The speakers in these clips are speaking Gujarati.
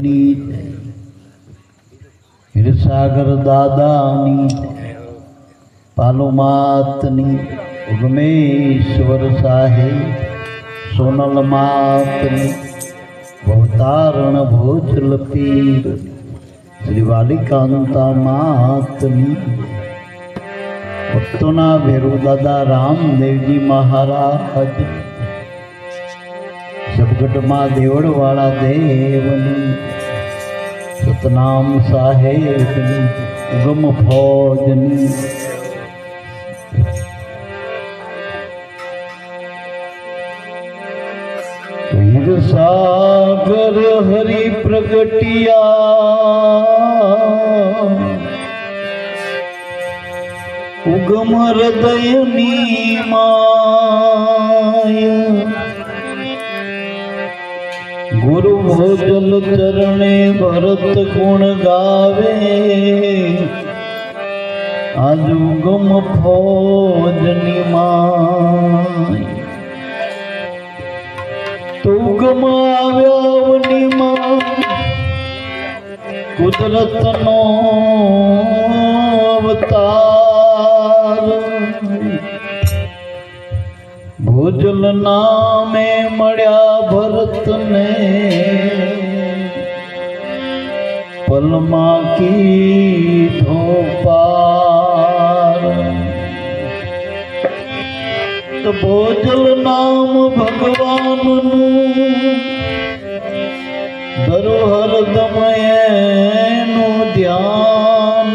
દેવની જય, હિરસાગર દાદાની જય, પાલુમાતની, ઉગમેશ્વર સાહેબ, સોનલ માતની, ભવતારણ ભોજલ પીર, શ્રી વાલિકાંતા માતની, ભક્તોના ભેરુ દાદા રામદેવજી મહારાજ, સબગઢમાં દેવળવાળા દેવની, સતનામ સાહેબની, ઉગમ ફોજની, વીર સાગર હરિ પ્રગટિયા, ઉગમ હૃદયની માય, ગુરુ ભોજલ ચરણે ભરત ગુણ ગાવે, આજ ઉગમ ફોજની માય, તો ઉગમ આવ્યાવની માં, કુદરતનો અવતાર, ભોજલ નામે મળ્યા ભરતને, પલમાં કીધો પાર, તો ભોજલ નામ ભગવાનનું, ધરો હરદમ એનું ધ્યાન,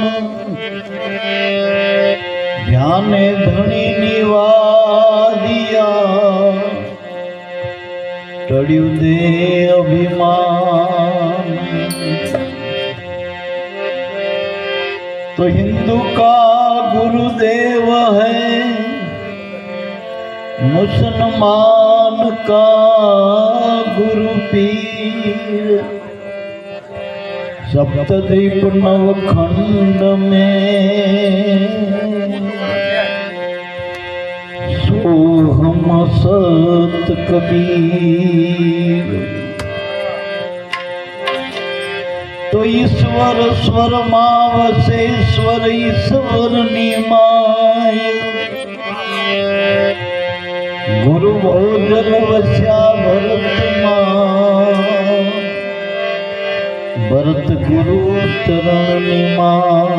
ધ્યાને ધણીની વાદિયા, ટળ્યું દે અભિમાન, तो हिंदू का गुरुदेव है, मुसलमान का गुरु पीर, सप्तद्वीप नवखंड में सोहम सत कबीर, तो ईश्वर स्वर मावसे स्वर ईश्वर निमाय, गुरु भोजल वस्या भरत मां, भरत गुरु चरण निमाय,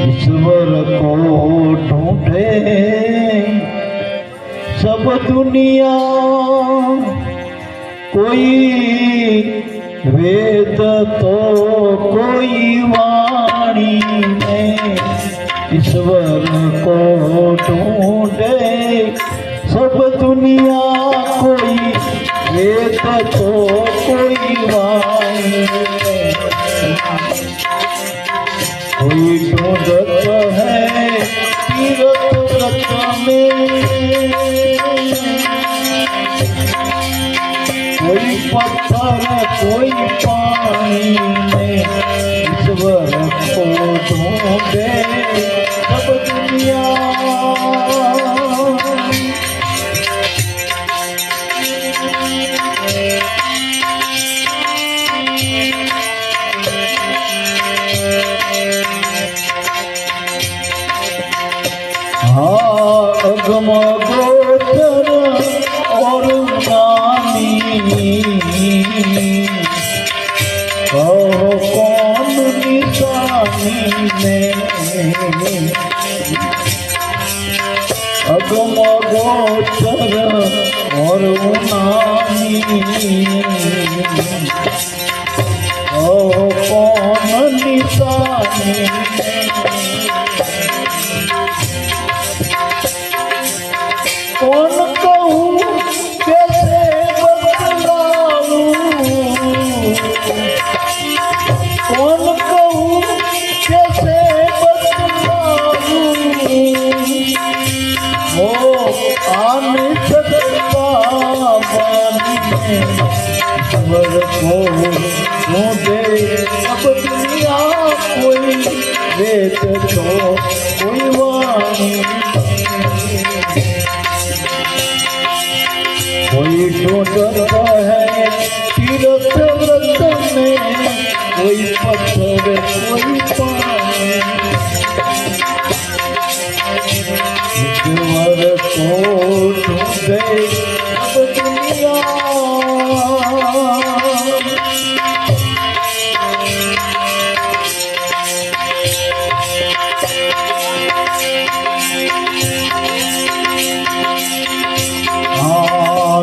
ईश्वर को ढूंढे सब दुनिया, कोई वेद तो कोई वाणी में, ईश्वर को ढूंढे सब दुनिया, कोई वेद तो कोई वाणी में, कोई ढूंढत है तीरथ व्रत में, कोई पत्थर कोई पानी में, ईश्वर को ढूंढे सब दुनिया, हाँ अगम गोचर और नामी, कहो कौन निशानी में, अगम गोचर और नामी, कहो कौन निशानी में, कौन कहूँ कैसे बतलाऊं, कौन कहूँ कैसे बतलाऊं, वो आन सकता बानी में, ईश्वर को ढूंढे सब दुनिया, कोई वेद तो कोई वाणी, कोई ढूंढता है तीर्थ व्रत में, कोई पत्थर कोई पानी। ईश्वर को ढूंढे सब दुनिया,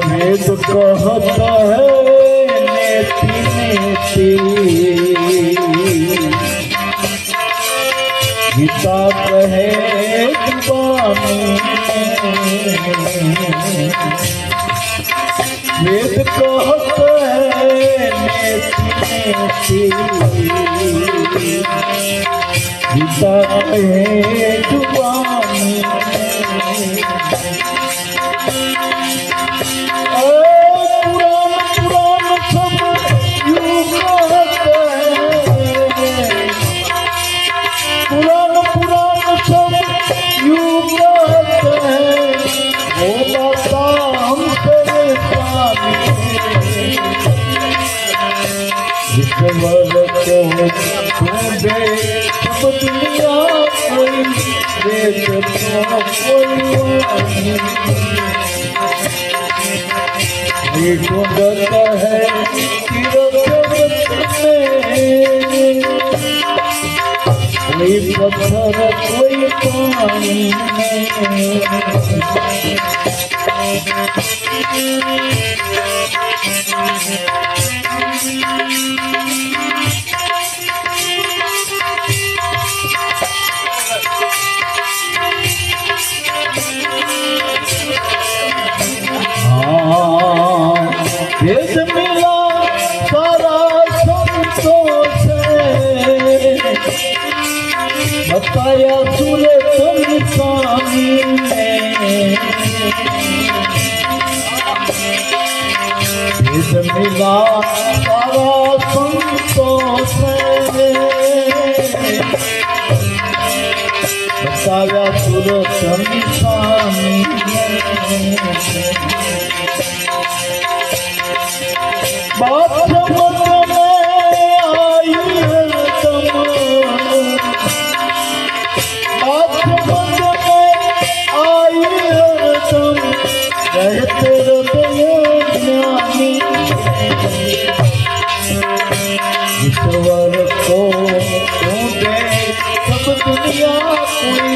वेद कहता है नेति नेति, गीता कहे जुबानी। वेद कहता है नेति नेति, गीता कहे जुबानी। ईश्वर को ढूंढे सब दुनिया, कोई वेद को कोई वाणी। ये ढूंढता है तीर्थ व्रत में, कोई पत्थर कोई पानी। वेद मिला सारा संतोष, बताया सुले स्वामी ने। वेद मिला सारा संतोष, बताया सुले स्वामी ने। बात समझ में आई हरदम, बात समझ में आई हरदम, कहते हृदय ज्ञानी। ईश्वर को ढूंढे सब दुनिया, कोई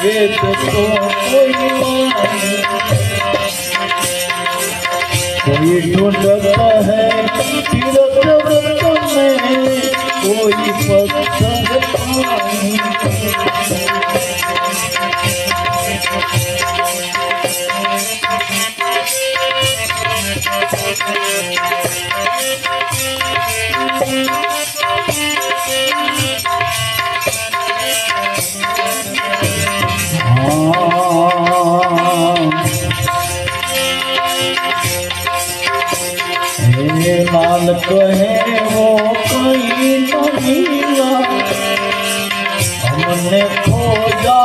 वेद को कोई वाणी। कोई ढूंढता है तीर्थ व्रत में, कोई पत्थर पानी। लाल कहे वो कहीं न मिला, हमने खोजा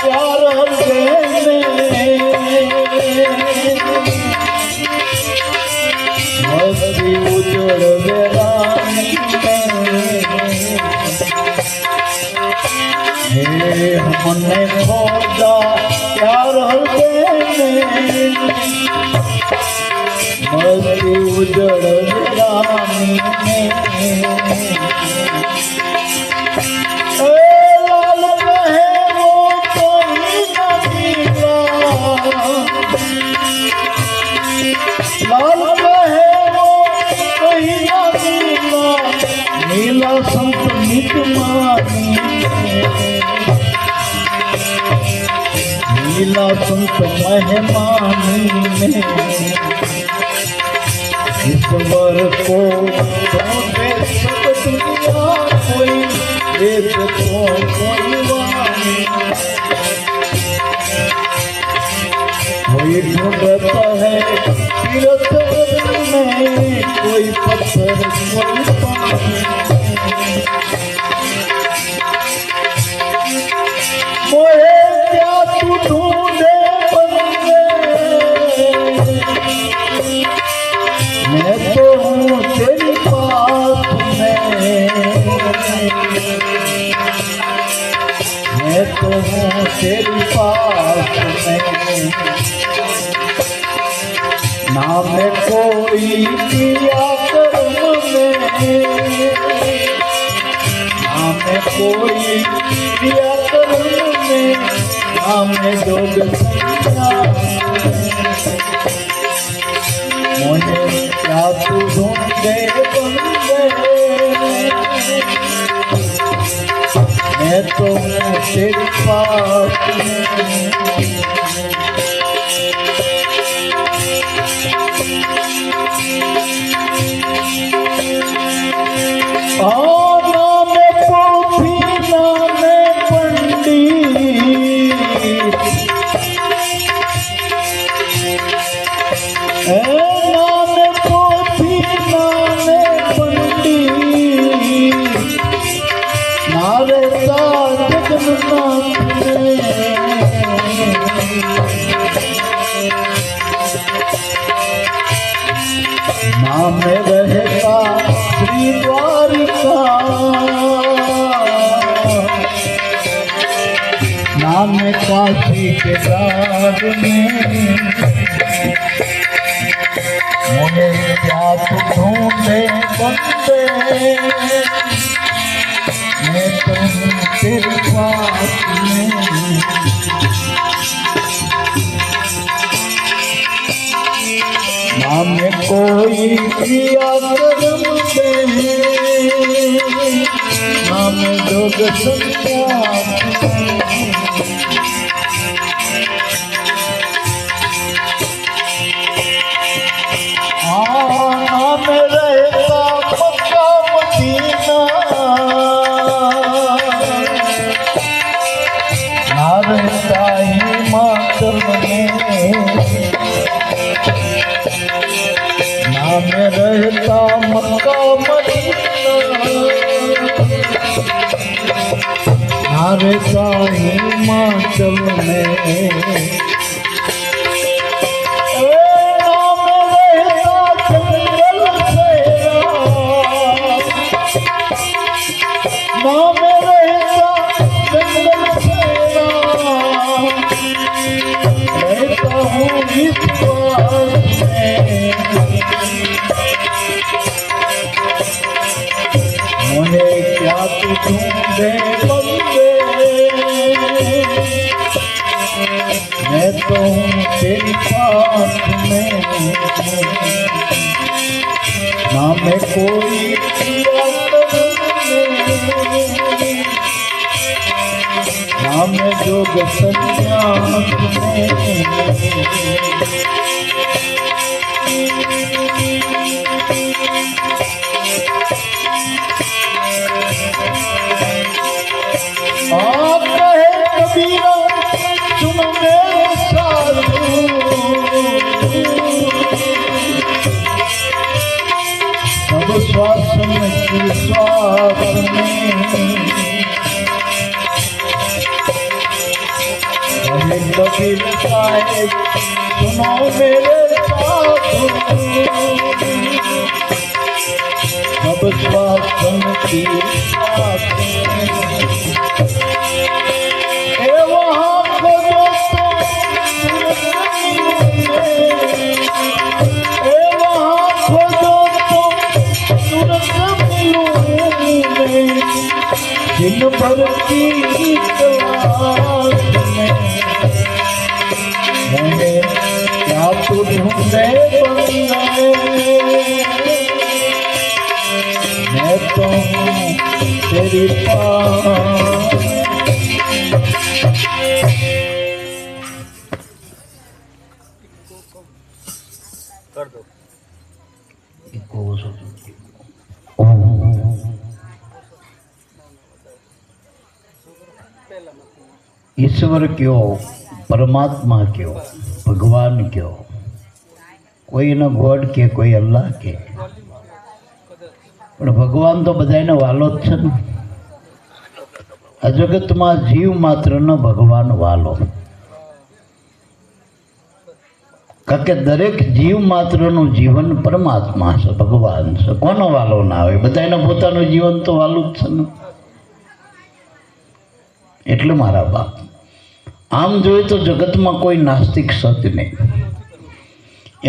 प्यार में। मस्ती उजड़ बेरानी में, हमने खोजा प्यार में। मस्ती उजड़ रानी में, लाल कहे वो कहीं न मिला, लाल कहे वो कहीं न मिला। नीला संत नित मानी, नीला संत मेहमानी में। ईश्वर को ढूंढे सब दुनिया, कोई वेद को कोई वाणी। कोई ढूंढता है तीर्थ में, कोई पत्थर कोई पानी। मोहे क्या तू ढूंढे बंदे, नाम कोई किया कर्म में, नाम कोई किया कर्म में, नाम जोग संज्ञा मुझे क्या तू ढूंढे बंदे, मैं तो तेरी पास नाम पोथी नाम पंडित, नाम पोथी नाम पंडित, नारे जगन्नाथ नाम रहता श्री द्वारिका, नाम काशी के राज में, मुझे क्या तू ढूंढे बंदे, मैं तुम तेरी पास में, नाम कोई किया कर्म में, नाम जोग संज्ञा नाम रहता मक्का मदीना, ना रहता हिमाचल में, नाम रहता मक्का मदीना, ना रहता हिमाचल में, नाम रहता जंगल सेना, रहता हूँ विश्वास में, मुझे क्या तू ढूंढे बंदे, मैं तो हूँ तेरी पास में, नाम कोई किया नाम जोग संज्ञा आप कहे कबीरा सुन मेरे साधु, सब श्वासन की श्वास में, कबीर साहेब सुनो मेरे साधु, सब श्वासन की श्वास में, वहाँ खोजो तो वहाँ खोजो तो तुरंत मिलूंगे, दिन भर की तलाश में, मुझे क्या तू ढूंढे बंदे, मैं तो हूँ तेरी पास। कर दो ईश्वर क्यों, परमात्मा क्यों, भगवान क्यों, कोई न गॉड के कोई अल्लाह के, पण भगवान तो बधाने वालो ज छे ने। आ जगत में जीव मात्र न भगवान वालो, કારણ કે દરેક જીવ માત્રનું જીવન પરમાત્મા છે, ભગવાન છે, કોનો વાલો ના હોય, બધાને પોતાનું જીવન તો વાલું જ છે ને। એટલે મારા બાપ આમ જોઈએ તો જગતમાં કોઈ નાસ્તિક સત નહીં,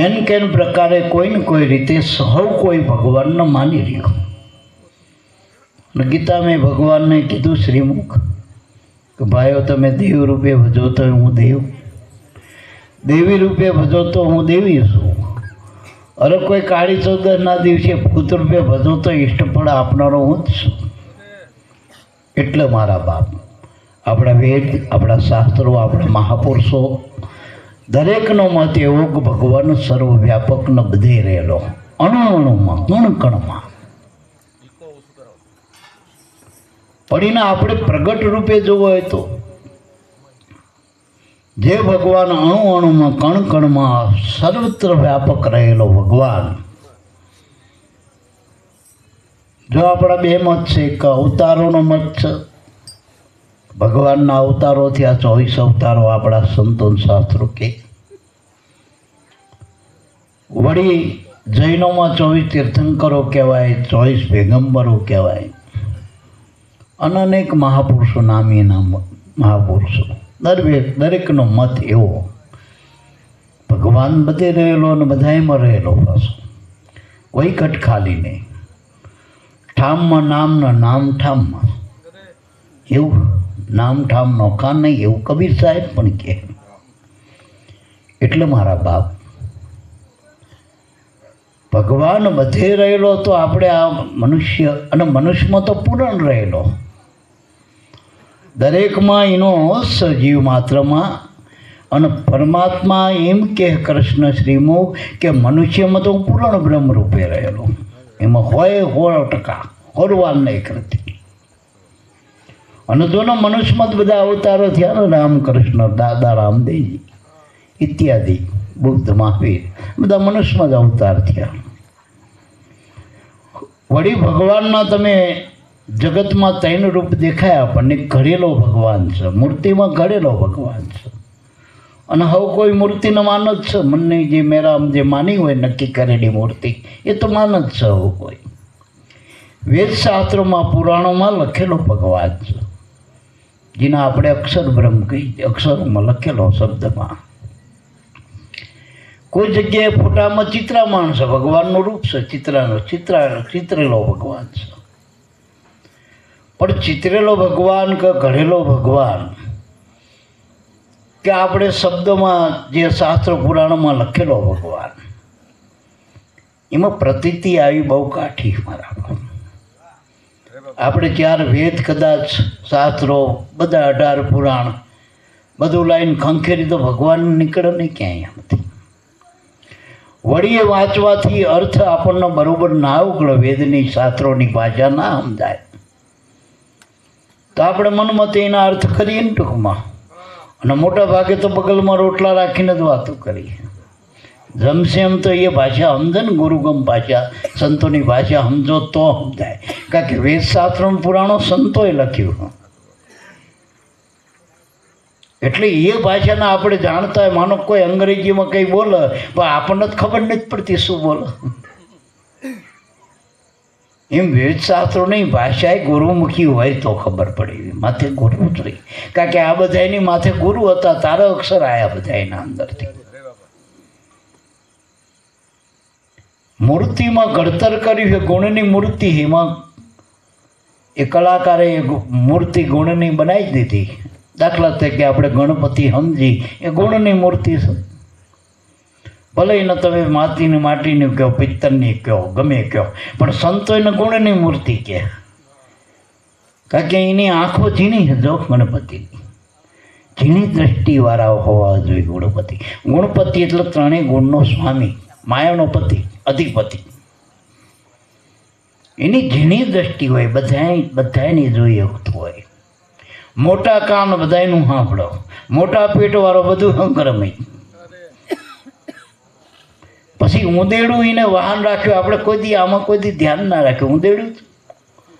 એન કેન પ્રકારે કોઈ ને કોઈ રીતે સૌ કોઈ ભગવાનને માની રહ્યો. ગીતા મેં ભગવાનને કીધું શ્રીમુખ કે ભાઈઓ તમે દેવ રૂપે ભજો તો હું દેવ, દેવી રૂપે ભજો તો હું દેવી છું. અરે કોઈ કાળી ચૌદસના દિવસે ભૂત રૂપે ભજો તો ઇષ્ટફળ આપનારો હું જ છું. એટલે મારા બાપ, આપણા વેદ, આપણા શાસ્ત્રો, આપણા મહાપુરુષો દરેકનો મત એવો કે ભગવાન સર્વવ્યાપકનો બધે રહેલો, અણુઅણુમાં, કણકણમાં. પણ આપણે પ્રગટ રૂપે જોવો હોય તો જે ભગવાન અણુ અણુમાં, કણ કણમાં સર્વત્ર વ્યાપક રહેલો ભગવાન, જો આપણા બે મત છે, એક અવતારોનો મત છે, ભગવાનના અવતારો થયા 24 અવતારો આપણા સંતો શાસ્ત્રો કે. વળી જૈનોમાં 24 તીર્થંકરો કહેવાય, 24 પેગંબરો કહેવાય, અનેક મહાપુરુષો, નામી નામ મહાપુરુષો. દરેકનો મત એવો ભગવાન બધે રહેલો અને બધામાં રહેલો. પાછો વૈકટ ખાલી નહીં, ઠામમાં નામના નામ ઠામમાં, એવું નામ ઠામનો કાન નહીં, એવું કબીર સાહેબ પણ કહે. એટલે મારા બાપ, ભગવાન બધે રહેલો તો આપણે આ મનુષ્ય, અને મનુષ્યમાં તો પૂરણ રહેલો, દરેકમાં એનો સજીવ માત્રમાં. અને પરમાત્મા એમ કે કૃષ્ણ શ્રીમુખ કે મનુષ્યમાં તો પૂરણ બ્રહ્મ રૂપે રહેલો, એમાં હોય 100% હોરવાલ નહીં કરતી. અને જોનો મનુષ્યમાં જ બધા અવતારો થયા ને, રામકૃષ્ણ, દાદા રામદેવજી ઇત્યાદિ, બુદ્ધ, મહાવીર, બધા મનુષ્યમાં જ અવતાર થયા. વળી ભગવાનના તમે જગતમાં 3 રૂપ દેખાય આપણને. ઘડેલો ભગવાન છે, મૂર્તિમાં ઘડેલો ભગવાન છે. અને હવે કોઈ મૂર્તિને માન જ છે, મને જે મેરા જે માની હોય નક્કી કરેલી મૂર્તિ, એ તો માન જ છે. હવે કોઈ વેદશાસ્ત્રોમાં, પુરાણોમાં લખેલો ભગવાન છે, જેને આપણે અક્ષર બ્રહ્મ કહીએ, અક્ષરોમાં લખેલો શબ્દમાં. કોઈ જગ્યાએ ફોટામાં ચિત્રામાણ છે, ભગવાનનું રૂપ છે, ચિત્રેલો ભગવાન છે. પણ ચિત્રેલો ભગવાન કે ઘડેલો ભગવાન કે આપણે શબ્દોમાં જે શાસ્ત્ર પુરાણોમાં લખેલો ભગવાન, એમાં પ્રતીતિ આવી બહુ કાઠી મારા. આપણે 4 વેદ, કદાચ શાસ્ત્રો, બધા 18 પુરાણ, બધું લાઈન ખંખેરી તો ભગવાન નીકળે નહીં ક્યાંય એમથી. વળી એ વાંચવાથી અર્થ આપણને બરોબર ના ઉકળે, વેદની શાસ્ત્રોની ભાષા ના સમજાય તો આપણે મનમાં એના અર્થ કરીએ ને ટૂંકમાં. અને મોટા ભાગે તો બગલમાં રોટલા રાખીને જ વાતો કરીએ. જમશે એમ તો એ ભાષા સમજે ને, ગુરુગમ ભાષા, સંતોની ભાષા સમજો તો સમજાય. કારણ કે વેદશાસ્ત્રો પુરાણો સંતોએ લખ્યું, એટલે એ ભાષાના આપણે જાણતા હોય. માનો કોઈ અંગ્રેજીમાં કંઈ બોલે પણ આપણને જ ખબર નથી પડતી શું બોલે. એમ વેદશાસ્ત્રોની ભાષા ગુરુમુખી હોય તો ખબર પડે, માથે ગુરુ જ રહી. કારણ કે આ બધા એની માથે ગુરુ હતા, તારા અક્ષર આવ્યા બધા એના અંદરથી. મૂર્તિમાં ઘડતર કર્યું છે, ગુણની મૂર્તિ. એમાં એ કલાકારે મૂર્તિ ગુણની બનાવી દીધી. દાખલા તરીકે આપણે ગણપતિ સમજી, એ ગુણની મૂર્તિ છે. ભલે એને તમે માટીની કહો, પિત્તરની કહો, ગમે કહો, પણ સંતો એને ગુણની મૂર્તિ કહે. કારણ કે એની આંખો ઝીણી છે. જો ગણપતિની ઝીણી દ્રષ્ટિવાળા હોવા જોઈએ ગુણપતિ. ગુણપતિ એટલે 3 ગુણનો સ્વામી, માયાનો પતિ, અધિપતિ. એની ઝીણી દ્રષ્ટિ હોય, બધાની જોઈ શકતું હોય. મોટા કાન બધાનું સાંભળો, મોટા પેટવાળો બધું સંક્રમિત. પછી ઉંદેડું એને વાહન રાખ્યું. આપણે કોઈ દી આમાં કોઈ દી ધ્યાન ના રાખ્યું. ઉંદેડું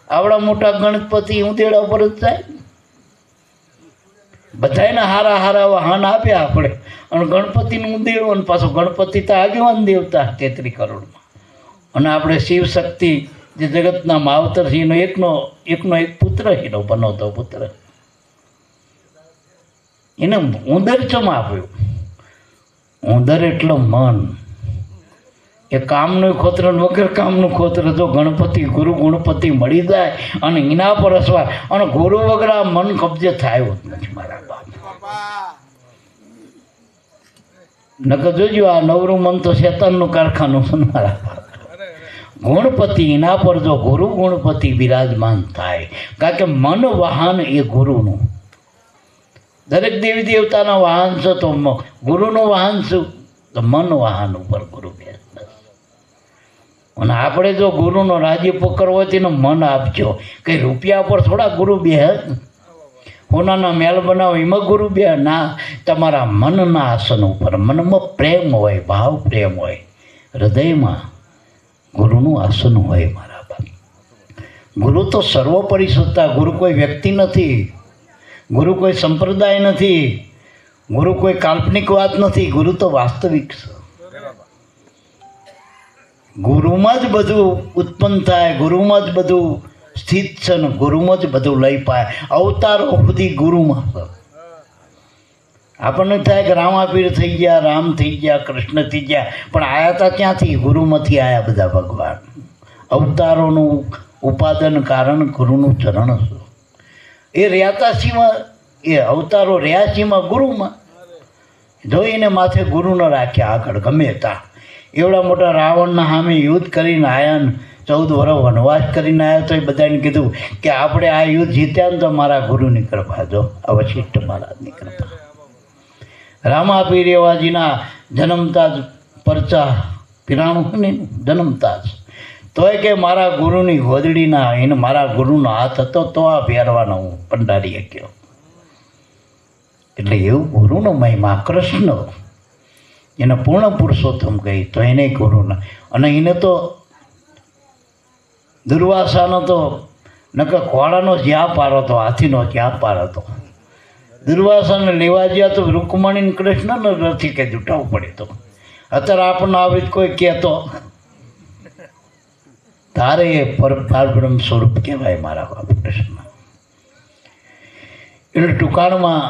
આવડા મોટા ગણપતિ ઉંદેડા ઉપર જ જાય. બધાને હારા વાહન આપ્યા આપણે, અને ગણપતિનું ઉંદેડું. અને પાછો ગણપતિ તો આગેવાન દેવતા 33 કરોડમાં. અને આપણે શિવ શક્તિ જે જગતના માવતર છે, એનો એકનો એક પુત્ર, એનો બનવતો પુત્ર, એને ઉંદર ચમ આપ્યું. ઉંદર એટલે મન. એ કામનું ખોતર ને વગર કામનું ખોતર જો ગણપતિ ગુરુ ગુણપતિ મળી જાય અને એના પર અસવાર અને ગુરુ વગર આ મન કબજે થાય જ નથી મારા બાપ. નકર જોજો આ નવરું મન તો શેતાનનું કારખાનું છે ને મારા બાપ. ગુણપતિ એના પર જો ગુરુ ગુણપતિ બિરાજમાન થાય, કારણ કે મન વાહન એ ગુરુનું. દરેક દેવી દેવતાના વાહન છે તો ગુરુનું વાહન શું? તો મન વાહન ઉપર ગુરુ બેસ. અને આપણે જો ગુરુનો રાજીપો કરવો હોય તેનું મન આપજો. કંઈ રૂપિયા પર થોડા ગુરુ બે હોનાના મેલ બનાવો એમાં ગુરુ બે ના, તમારા મનના આસન ઉપર. મનમાં પ્રેમ હોય, ભાવ પ્રેમ હોય, હૃદયમાં ગુરુનું આસન હોય મારા બાપ. ગુરુ તો સર્વોપરી સત્તા. ગુરુ કોઈ વ્યક્તિ નથી, ગુરુ કોઈ સંપ્રદાય નથી, ગુરુ કોઈ કાલ્પનિક વાત નથી. ગુરુ તો વાસ્તવિક છે. ગુરુમાં જ બધું ઉત્પન્ન થાય, ગુરુમાં જ બધું સ્થિત છે ને ગુરુમાં જ બધું લઈ પાય. અવતારો સુધી ગુરુમાં છે. આપણને થાય કે રામાપીર થઈ ગયા, રામ થઈ ગયા, કૃષ્ણ થઈ ગયા, પણ આયા હતા ક્યાંથી? ગુરુમાંથી આયા બધા ભગવાન. અવતારોનું ઉપાદન કારણ ગુરુનું ચરણ છે. એ રહ્યા એ અવતારો રહ્યા ગુરુમાં. જોઈને માથે ગુરુ ન રાખ્યા આગળ ગમે ત્યાં. એવડા મોટા રાવણના સામે યુદ્ધ કરીને આવ્યા ને 14 વર્ષ વનવાસ કરીને આવ્યા તો એ બધાને કીધું કે આપણે આ યુદ્ધ જીત્યા ને તો મારા ગુરુની કૃપા, જો આ વશિષ્ઠ મહારાજની કૃપા. રામાપીર એવાજીના જન્મતા જ પરચા પીરાણું ને જન્મતા જ તોય કે મારા ગુરુની હોદડીના એને મારા ગુરુનો હાથ હતો તો આ પહેરવાનો હું ભંડારીએ ગયો. એટલે એવું ગુરુનો મહિમા. કૃષ્ણ એને પૂર્ણ પુરુષોત્તમ કહી તો એને ગુરુના. અને એને તો દુર્વાસાનો તો નકર ઘોડાનો જ્યાં પાર હતો, હાથીનો જ્યાં પાર હતો. દુર્વાસાને લેવા ગયા તો રૂકમણીને કૃષ્ણને નથી કે જૂટાવવું પડે. તો અત્યારે આપણને આવી કોઈ કહેતો તારે પરબ્રહ્મ સ્વરૂપ કહેવાય મારા બાપ કૃષ્ણ. એટલે ટૂંકાણમાં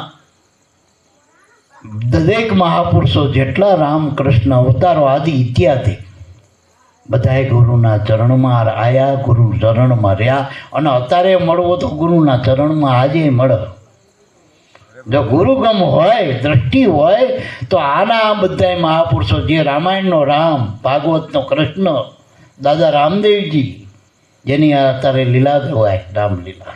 દરેક મહાપુરુષો જેટલા રામકૃષ્ણ અવતારો આદિ ઇત્યાદિ બધાએ ગુરુના ચરણમાં આવ્યા, ગુરુ ચરણમાં રહ્યા. અને અત્યારે મળવો તો ગુરુના ચરણમાં આજે મળે. જો ગુરુગમ હોય, દ્રષ્ટિ હોય તો આના બધા મહાપુરુષો જે રામાયણનો રામ, ભાગવતનો કૃષ્ણ, દાદા રામદેવજી જેની અત્યારે લીલા કહેવાય રામલીલા,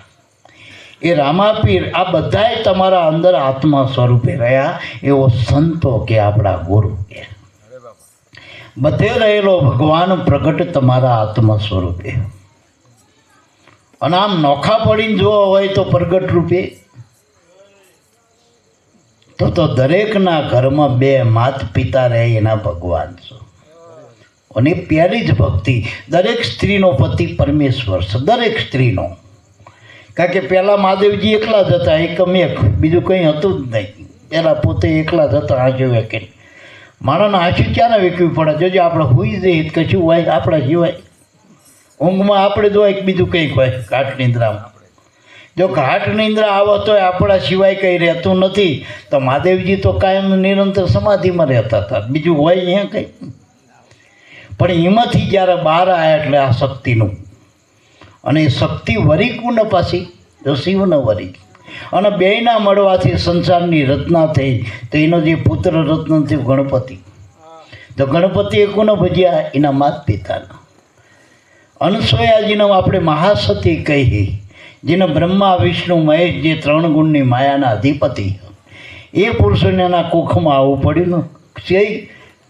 એ રામાપીર, આ બધાએ તમારા અંદર આત્મા સ્વરૂપે રહ્યા. એવો સંતો કે આપણા ગુરુ કે બધે રહેલો ભગવાન પ્રગટ તમારા આત્મા સ્વરૂપે. અને આમ નોખા પડીને જોવા હોય તો પ્રગટ રૂપે તો દરેકના ઘરમાં 2 માત પિતા રહે એના ભગવાન છે. અને પહેલી જ ભક્તિ દરેક સ્ત્રીનો પતિ પરમેશ્વર છે, દરેક સ્ત્રીનો. કારણ કે પહેલાં મહાદેવજી એકલા જ હતા, એકમેક, બીજું કંઈ હતું જ નહીં. પહેલાં પોતે એકલા જ હતા. આંસુ વેકે માણસને આંસુ ક્યાં વેકવી પડે? જોજો આપણે હોઈ જઈએ કશું હોય આપણા સિવાય. ઊંઘમાં આપણે જો એક બીજું કંઈક હોય ઘાટ નિંદ્રામાં. જો ઘાટ નિંદ્રા આવે તો આપણા સિવાય કંઈ રહેતું નથી. તો મહાદેવજી તો કાયમ નિરંતર સમાધિમાં રહેતા હતા, બીજું હોય અહીંયા કંઈ. પણ એમાંથી જ્યારે બહાર આવ્યા એટલે આ શક્તિનું, અને એ શક્તિ વરી કુને પાછી જો શિવને વરી. અને બેયના મળવાથી સંસારની રચના થઈ. તો એનો જે પુત્ર રત્ન થયું ગણપતિ. તો ગણપતિ એ કોને ભજ્યા? એના માત પિતાના. અનસૂયાજીને આપણે મહાસતી કહીએ, જેને બ્રહ્મા વિષ્ણુ મહેશ જે 3 ગુણની માયાના અધિપતિ, એ પુરુષોને એના કુખમાં આવવું પડ્યું. ને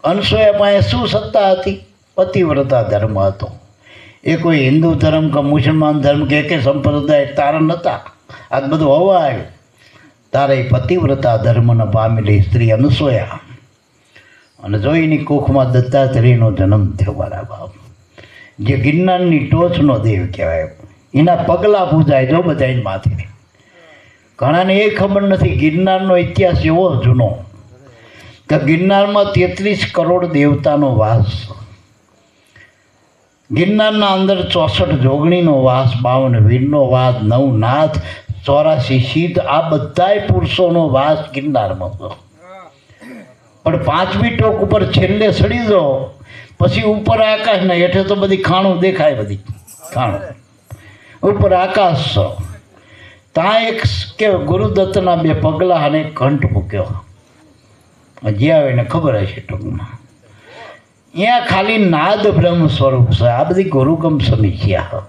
અનસૂયા પાસે શું સત્તા હતી? પતિવ્રતા ધર્મ હતો. એ કોઈ હિન્દુ ધર્મ કે મુસલમાન ધર્મ કે સંપ્રદાય તારા નહોતા. આ બધું હોવા આવ્યું. તારે પતિવ્રતા ધર્મને પામેલી સ્ત્રી અનસૂયા. અને જોઈની કુખમાં દત્તાત્રેયનો જન્મ થયો મારા બાપ, જે ગિરનારની ટોચનો દેવ કહેવાય. એના પગલાં પૂજાય જો બધાની માથે. ઘણાને એ ખબર નથી ગિરનારનો ઇતિહાસ એવો જૂનો કે ગિરનારમાં 33 કરોડ દેવતાનો વાસ. ગિરનારના અંદર 64 જોગણીનો વાસ, 52 વીરનો વાસ, 9 નાથ, 84 સિદ્ધ, આ બધાય પુરુષોનો વાસ ગિરનારમાં હતો. પણ 5મી ટોક ઉપર છેલ્લે સડી દો પછી ઉપર આકાશ ને હેઠે તો બધી ખાણું દેખાય, બધી ખાણું, ઉપર આકાશ છો. ત્યાં એક કે ગુરુદત્તના 2 પગલાં અને એક ઘંટ મૂક્યો. જે આવે એને ખબર હશે ટૂંકમાં. અહીંયા ખાલી નાદ બ્રહ્મ સ્વરૂપ છે. આ બધી ગુરુગમ સમીક્ષા.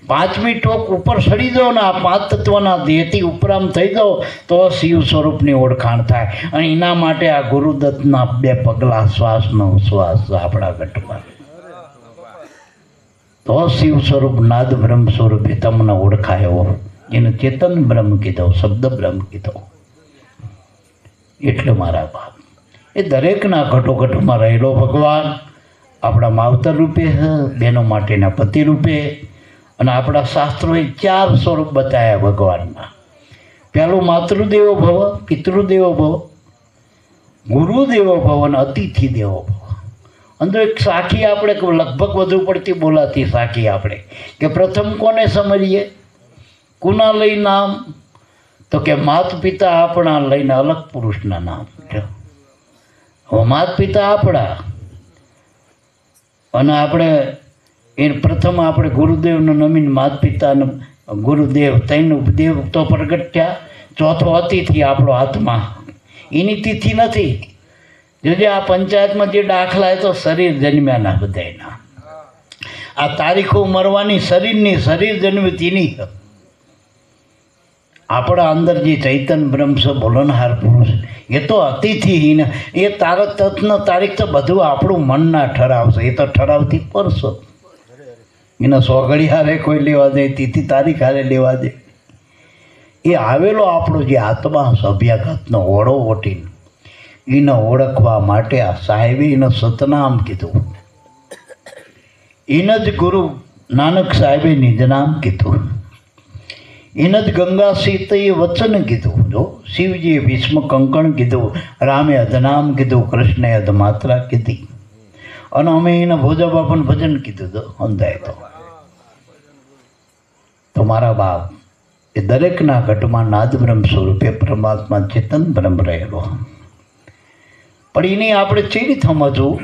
5મી ટોક ઉપર સડી જાઓ ને, આ 5 તત્વના દેહથી ઉપરામ થઈ જાઓ તો શિવ સ્વરૂપની ઓળખાણ થાય. અને એના માટે આ ગુરુદત્તના 2 પગલાં, શ્વાસનો શ્વાસ આપણા ઘટમાં, તો શિવ સ્વરૂપ નાદ બ્રહ્મ સ્વરૂપે તમને ઓળખાયો. એને ચેતન બ્રહ્મ કીધો, શબ્દ બ્રહ્મ કીધો. એટલે મારા બાપ એ દરેકના ઘટોઘટમાં રહેલો ભગવાન આપણા માવતર રૂપે છે, બહેનો માટેના પતિ રૂપે. અને આપણા શાસ્ત્રોએ 4 સ્વરૂપ બતાવ્યા ભગવાનના. પહેલું માતૃદેવો ભવ, પિતૃદેવો ભવ, ગુરુદેવો ભવ અને અતિથિ દેવો ભવ. અંદર એક સાખી આપણે લગભગ વધુ પડતી બોલાતી સાખી આપણે કે પ્રથમ કોને સમજીએ, કુના લઈ નામ, તો કે માત પિતા આપણા લઈને અલગ પુરુષના નામ. હવે માત પિતા આપણા અને આપણે એ પ્રથમ આપણે ગુરુદેવનો નમીન માત પિતાનો ગુરુદેવ તૈનું દેવ તો પ્રગટ થયા. ચોથો અતિથિ આપણો આત્મા, એની તિથિ નથી. જોજે આ પંચાયતમાં જે દાખલા તો શરીર જન્મ્યાના બધાના, આ તારીખો મરવાની શરીરની, શરીર જન્મ્યું તેની. આપણા અંદર જે ચૈતન બ્રહ્મ છે, બોલનહાર પુરુષ, એ તો અતિથિહીન. એ તત્નો તારીખ તો બધું આપણું મનના ઠરાવશે. એ તો ઠરાવથી પરસો એના સોગડી હારે કોઈ લેવા દે, તિથિ તારીખ હારે લેવા દે. એ આવેલો આપણો જે આત્મા સભ્યાઘાતનો ઓળો ઓટીને એને ઓળખવા માટે આ સાહેબે એને સતનામ કીધું. એને જ ગુરુ નાનક સાહેબે નિજનામ કીધું. એને જ ગંગા સીતએ વચન કીધું. જો શિવજીએ ભીષ્મ કંકણ કીધું, રામે અધનામ કીધું, કૃષ્ણે અધમાત્રા કીધી. અને અમે એને ભોજાબાપાને ભજન કીધું તો અંધાય. તો મારા બાપ એ દરેકના ઘટમાં નાદ બ્રહ્મ સ્વરૂપે પરમાત્મા ચેતન બ્રહ્મ રહેલો. પણ એની આપણે ચેરી સમજવું.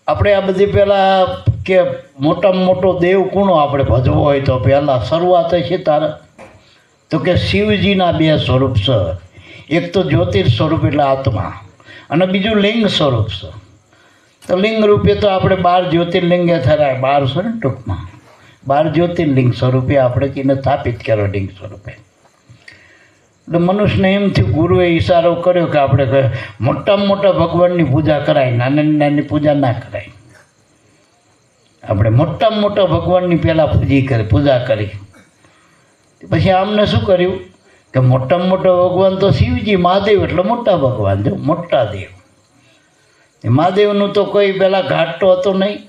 આપણે આ બધી પહેલાં કે મોટામાં મોટો દેવ કોણો આપણે ભજવો હોય તો પહેલાં શરૂઆત છે તારે તો કે શિવજીના 2 સ્વરૂપ છે. એક તો જ્યોતિર સ્વરૂપ એટલે આત્મા, અને બીજું લિંગ સ્વરૂપ છે. તો લિંગ રૂપે તો આપણે 12 જ્યોતિર્લિંગે થરાય, 12 છે ને ટૂંકમાં. 12 જ્યોતિર્લિંગ સ્વરૂપે આપણે તેને સ્થાપિત કર્યો લિંગ સ્વરૂપે. એટલે મનુષ્યને એમ થયું, ગુરુએ ઈશારો કર્યો કે આપણે મોટામાં મોટા ભગવાનની પૂજા કરાય, નાની નાની પૂજા ના કરાય. આપણે મોટામાં મોટા ભગવાનની પહેલાં પૂજા કરી. પછી આમને શું કર્યું કે મોટામાં મોટા ભગવાન તો શિવજી, મહાદેવ એટલે મોટા ભગવાન, જો મોટા દેવ. મહાદેવનું તો કોઈ પહેલાં ઘાટ તો હતો નહીં.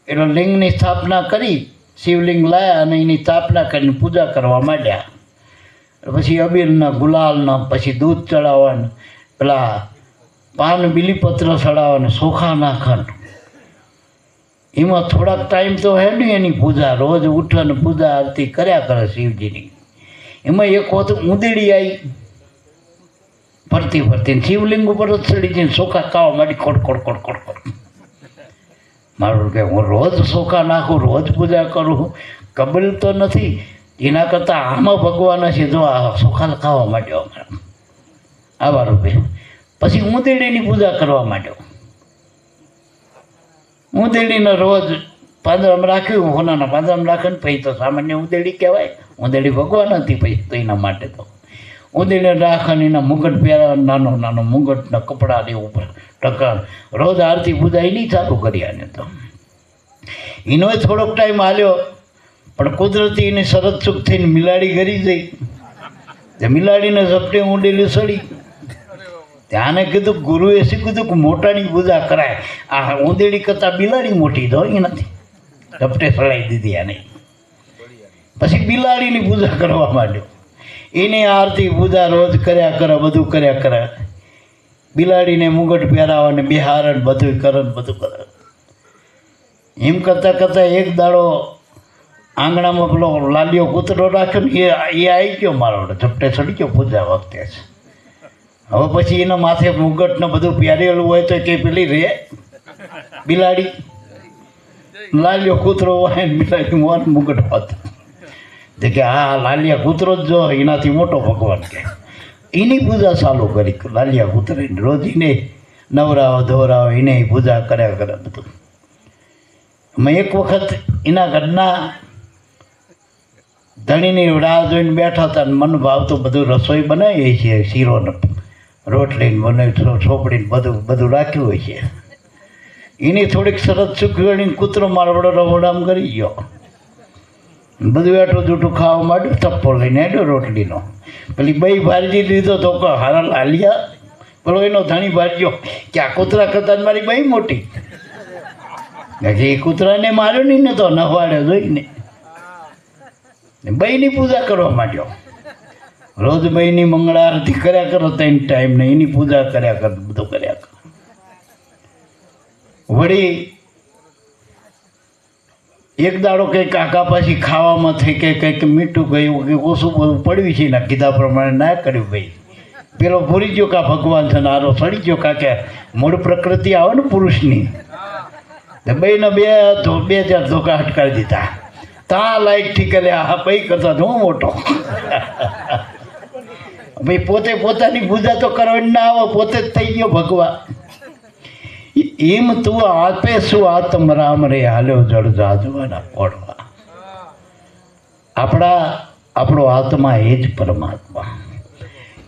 એટલે લિંગની સ્થાપના કરી, શિવલિંગ લાયા અને એની સ્થાપના કરીને પૂજા કરવા માંડ્યા. પછી અબીરના, ગુલાલના, પછી દૂધ ચડાવવાનું, પેલા પાન બીલીપત્ર ચડાવવાનું, ચોખા નાખવાનું. એમાં થોડાક ટાઈમ તો હે ને એની પૂજા, રોજ ઉઠાને પૂજા આરતી કર્યા કરે શિવજીની. એમાં એક વખત ઊંધેડી આવી ફરતી ફરતી શિવલિંગ ઉપર જ ચડી જઈને ચોખા ખાવા માંડી. ખોટ ખોટ ખોટ ખોટ ખોટ. મારું કે હું રોજ ચોખા નાખું, રોજ પૂજા કરું, કબૂલ તો નથી. એના કરતાં આમાં ભગવાન છે. જો આ ચોખા ખાવા માંડ્યો આવા રૂપે. પછી ઊંધેડીની પૂજા કરવા માંડ્યો. ઊંધેડીને રોજ પાંદડામાં રાખ્યું, હોનાના પાંદડામાં રાખીને પછી તો સામાન્ય ઊંધેડી કહેવાય. ઊંધેડી ભગવાન હતી પછી તો એના માટે તો ઊંધેડીને રાખીને એના મુગટ પહેરા, નાનો નાનો મુગટના કપડાની ઉપર ટકાણ. રોજ આરતી પૂજા એની ચાલુ કરી. આને તો એનો થોડોક ટાઈમ હાલ્યો, પણ કુદરતી એની શરત ચૂક થઈને મિલાડી ગરી જઈ. તે મિલાડીને ઝપટે ઊંડેલી સડી. ત્યાંને કીધું, ગુરુએ શીખ્યું કે મોટાની પૂજા કરાય. આ ઊંધેડી કરતાં બિલાડી મોટી તો એ નથી. ઝપટે સડાઈ દીધી આને. પછી બિલાડીની પૂજા કરવા માંડ્યો. એની આરતી પૂજા રોજ કર્યા કરે, બધું કર્યા કરે. બિલાડીને મુગટ પહેરાવાને બિહારણ બધું કરે, બધું કરે. એમ કરતાં કરતાં એક દાડો આંગણામાં પેલો લાલિયો કૂતરો રાખ્યો ને એ આવી ગયો મારો, ઝપટે ચડી ગયો પૂજા વખતે જ. હવે પછી એના માથે મુગટને બધું પહેરેલું હોય તો કંઈ પેલી રહે બિલાડી લાલ્યો કૂતરો હોય ને બિલાડી મોન મુગટ હોત તે કે હા લાલિયા કૂતરો જ જો એનાથી મોટો ભગવાન કે એની પૂજા ચાલુ કરી લાલિયા કૂતરીને રોજ એને નવરાવો ધોરાવો એને પૂજા કર્યા કરે બધું. મેં એક વખત એના ઘરના ધણીની રાહ જોઈને બેઠા હતા. મન ભાવતું બધું રસોઈ બનાવીએ છીએ, શીરોને રોટલીને બનાવી છોપડીને બધું રાખ્યું હોય છે. એની થોડીક સરસ ચૂકવીને કૂતરો મારવડો રવડામ કરી ગયો. બધું એઠું જૂઠું ખાવા માંડ્યું. થપ્પો લઈને એડ્યો રોટલીનો. પેલી બઈ ભારજી લીધો તો હારા લાલિયા પેલો એનો ધણી ભાર્યો કે આ કૂતરા કરતાં મારી બઈ મોટી. એ કૂતરાને માર્યો નહીં ને તો નવાડ્યો જોઈને બઈની પૂજા કરવા માંડ્યો. રોજ બઈની મંગળા આરતી કર્યા કરો ત્રણ ટાઈમ ને એની પૂજા કર્યા કર બધું કર્યા કર. વળી એક દાડો કંઈક કાકા પાછી ખાવામાં થઈ કે કંઈક મીઠું ગયું કે ઓછું બધું પડ્યું છે ને કીધા પ્રમાણે ના કર્યું ભાઈ. પેલો ભૂલી ગયો કા ભગવાન છે ને આરો સડી ગયો કા કે મૂળ પ્રકૃતિ આવે ને પુરુષની. બઈને બે ચાર ધોકા હટકાવી દીધા. તા લાઈટ થી કરે હા પૈ કરતા હું મોટો ભાઈ પોતે પોતાની પૂજા તો કરવાની ના આવે, પોતે જ થઈ ગયો ભગવાન. એમ તું આપે શું આત્મ રામ રે હાલ્યો જળ જાજવાના પોળવા. આપણો આત્મા એ જ પરમાત્મા.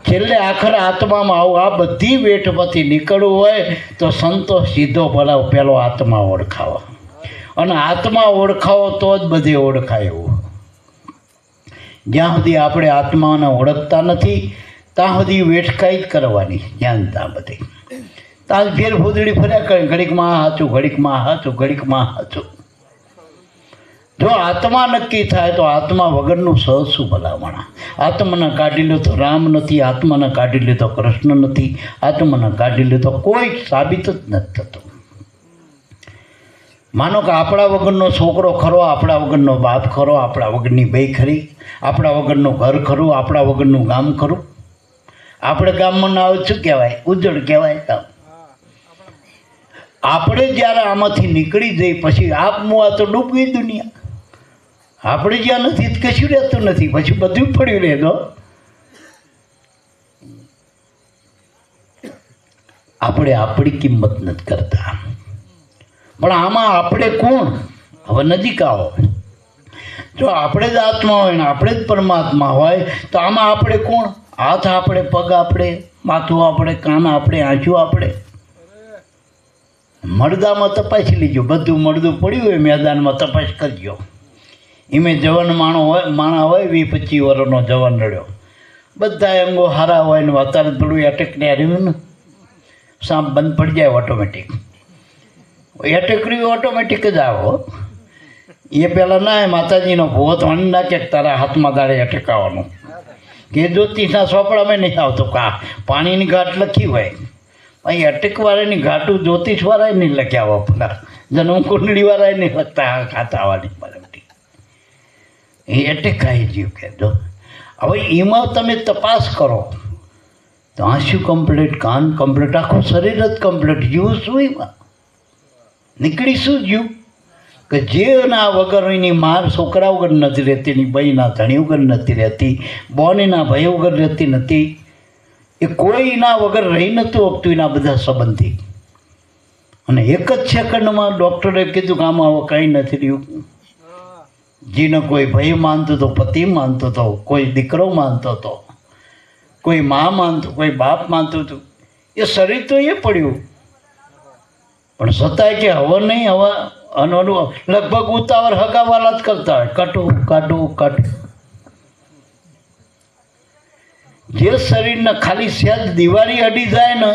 છેલ્લે આખર આત્મામાં આવું આ બધી વેઠમાંથી નીકળવું હોય તો સંતોષ સીધો ભલા પેલો આત્મા ઓળખાવો. અને આત્મા ઓળખાવો તો જ બધે ઓળખાય એવું. જ્યાં સુધી આપણે આત્માને ઓળખતા નથી ત્યાં સુધી વેઠકાઈ જ કરવાની. જ્યાં ત્યાં બધી ત્યાં ફેર ફૂદડી ફર્યા કરે. ઘડીકમાં હાચું, ઘડીકમાં હાચું, ઘડીકમાં હાચું. જો આત્મા નક્કી થાય તો આત્મા વગરનું સહજ શું ભલામણા. આત્માને કાઢી લે તો રામ નથી, આત્માને કાઢી લે તો કૃષ્ણ નથી, આત્માને કાઢી લે તો કોઈ સાબિત જ નથી થતું. માનો કે આપણા વગરનો છોકરો ખરો, આપણા વગરનો બાપ ખરો, આપણા વગરની બઈ ખરી, આપણા વગરનું ઘર ખરું, આપણા વગરનું ગામ ખરું. આપણે ગામમાં ના આવે શું કહેવાય? ઉજ્જડ કહેવાય ગામ. આપણે જ્યારે આમાંથી નીકળી જઈ પછી આપમું તો ડૂબી દુનિયા. આપણે જ્યાં નથી કશું રહેતું નથી, પછી બધું પડ્યું રહેતો. આપણે આપણી કિંમત નથી કરતા. પણ આમાં આપણે કોણ? હવે નજીક આવો. જો આપણે જ આત્મા હોય ને આપણે જ પરમાત્મા હોય તો આમાં આપણે કોણ? હાથ આપણે, પગ આપણે, માથું આપણે, કાન આપણે, આંખો આપણે. મળદામાં તપાસી લીજો. બધું મળદું પડ્યું હોય મેદાનમાં તપાસ કરજો. એમે જવાન માણા હોય 20-25 વર્ષનો જવાન રડ્યો. બધા અંગો સારા હોય ને અત્યારે થોડું એટેકને હાર્યું ને સાપ બંધ પડી જાય ઓટોમેટિક. એટેક રહ્યું ઓટોમેટિક જ આવો. એ પહેલાં ના માતાજીનો ભૂવો તો અણી નાખે તારા હાથમાં દાડે એટેક આવવાનું. કે જ્યોતિષના ચોપડામાં નહીં આવતો કા પાણીની ઘાટ લખી હોય. અહીં અટકવાળાની ઘાટું જ્યોતિષવાળાએ નહીં લખ્યા હોય. પેલા જન્મ કુંડળીવાળાએ નહીં લખતા ખાતાવાળી મારાથી. એ એટેક આવી ગયું કહેજો. હવે એમાં તમે તપાસ કરો તો આંસુ કમ્પ્લીટ, કાન કમ્પ્લીટ, આખું શરીર જ કમ્પ્લીટ. જીવું શું એમાં નીકળી શું જીવ કે જેના વગર એની માર છોકરા વગર નથી રહેતી, એની બહેના ધણી વગર નથી રહેતી, બોનીના ભાઈ વગર રહેતી નથી. એ કોઈના વગર રહી નહોતું વખતું એના બધા સંબંધી. અને એક જ સેકન્ડમાં ડૉક્ટરે કીધું કે આમાં હવે કંઈ નથી રહ્યું. જેને કોઈ ભાઈ માનતો હતો, પતિ માનતો હતો, કોઈ દીકરો માનતો હતો, કોઈ મા માનતો, કોઈ બાપ માનતું હતું, એ શરીર તો એ પડ્યું. પણ છતાંય કે હવે નહીં, હવે અનોનું લગભગ ઉતાવળ હગાવાલા જ કરતા હોય. કાઢું. જે શરીરને ખાલી સહેજ દિવાળી અડી જાય ને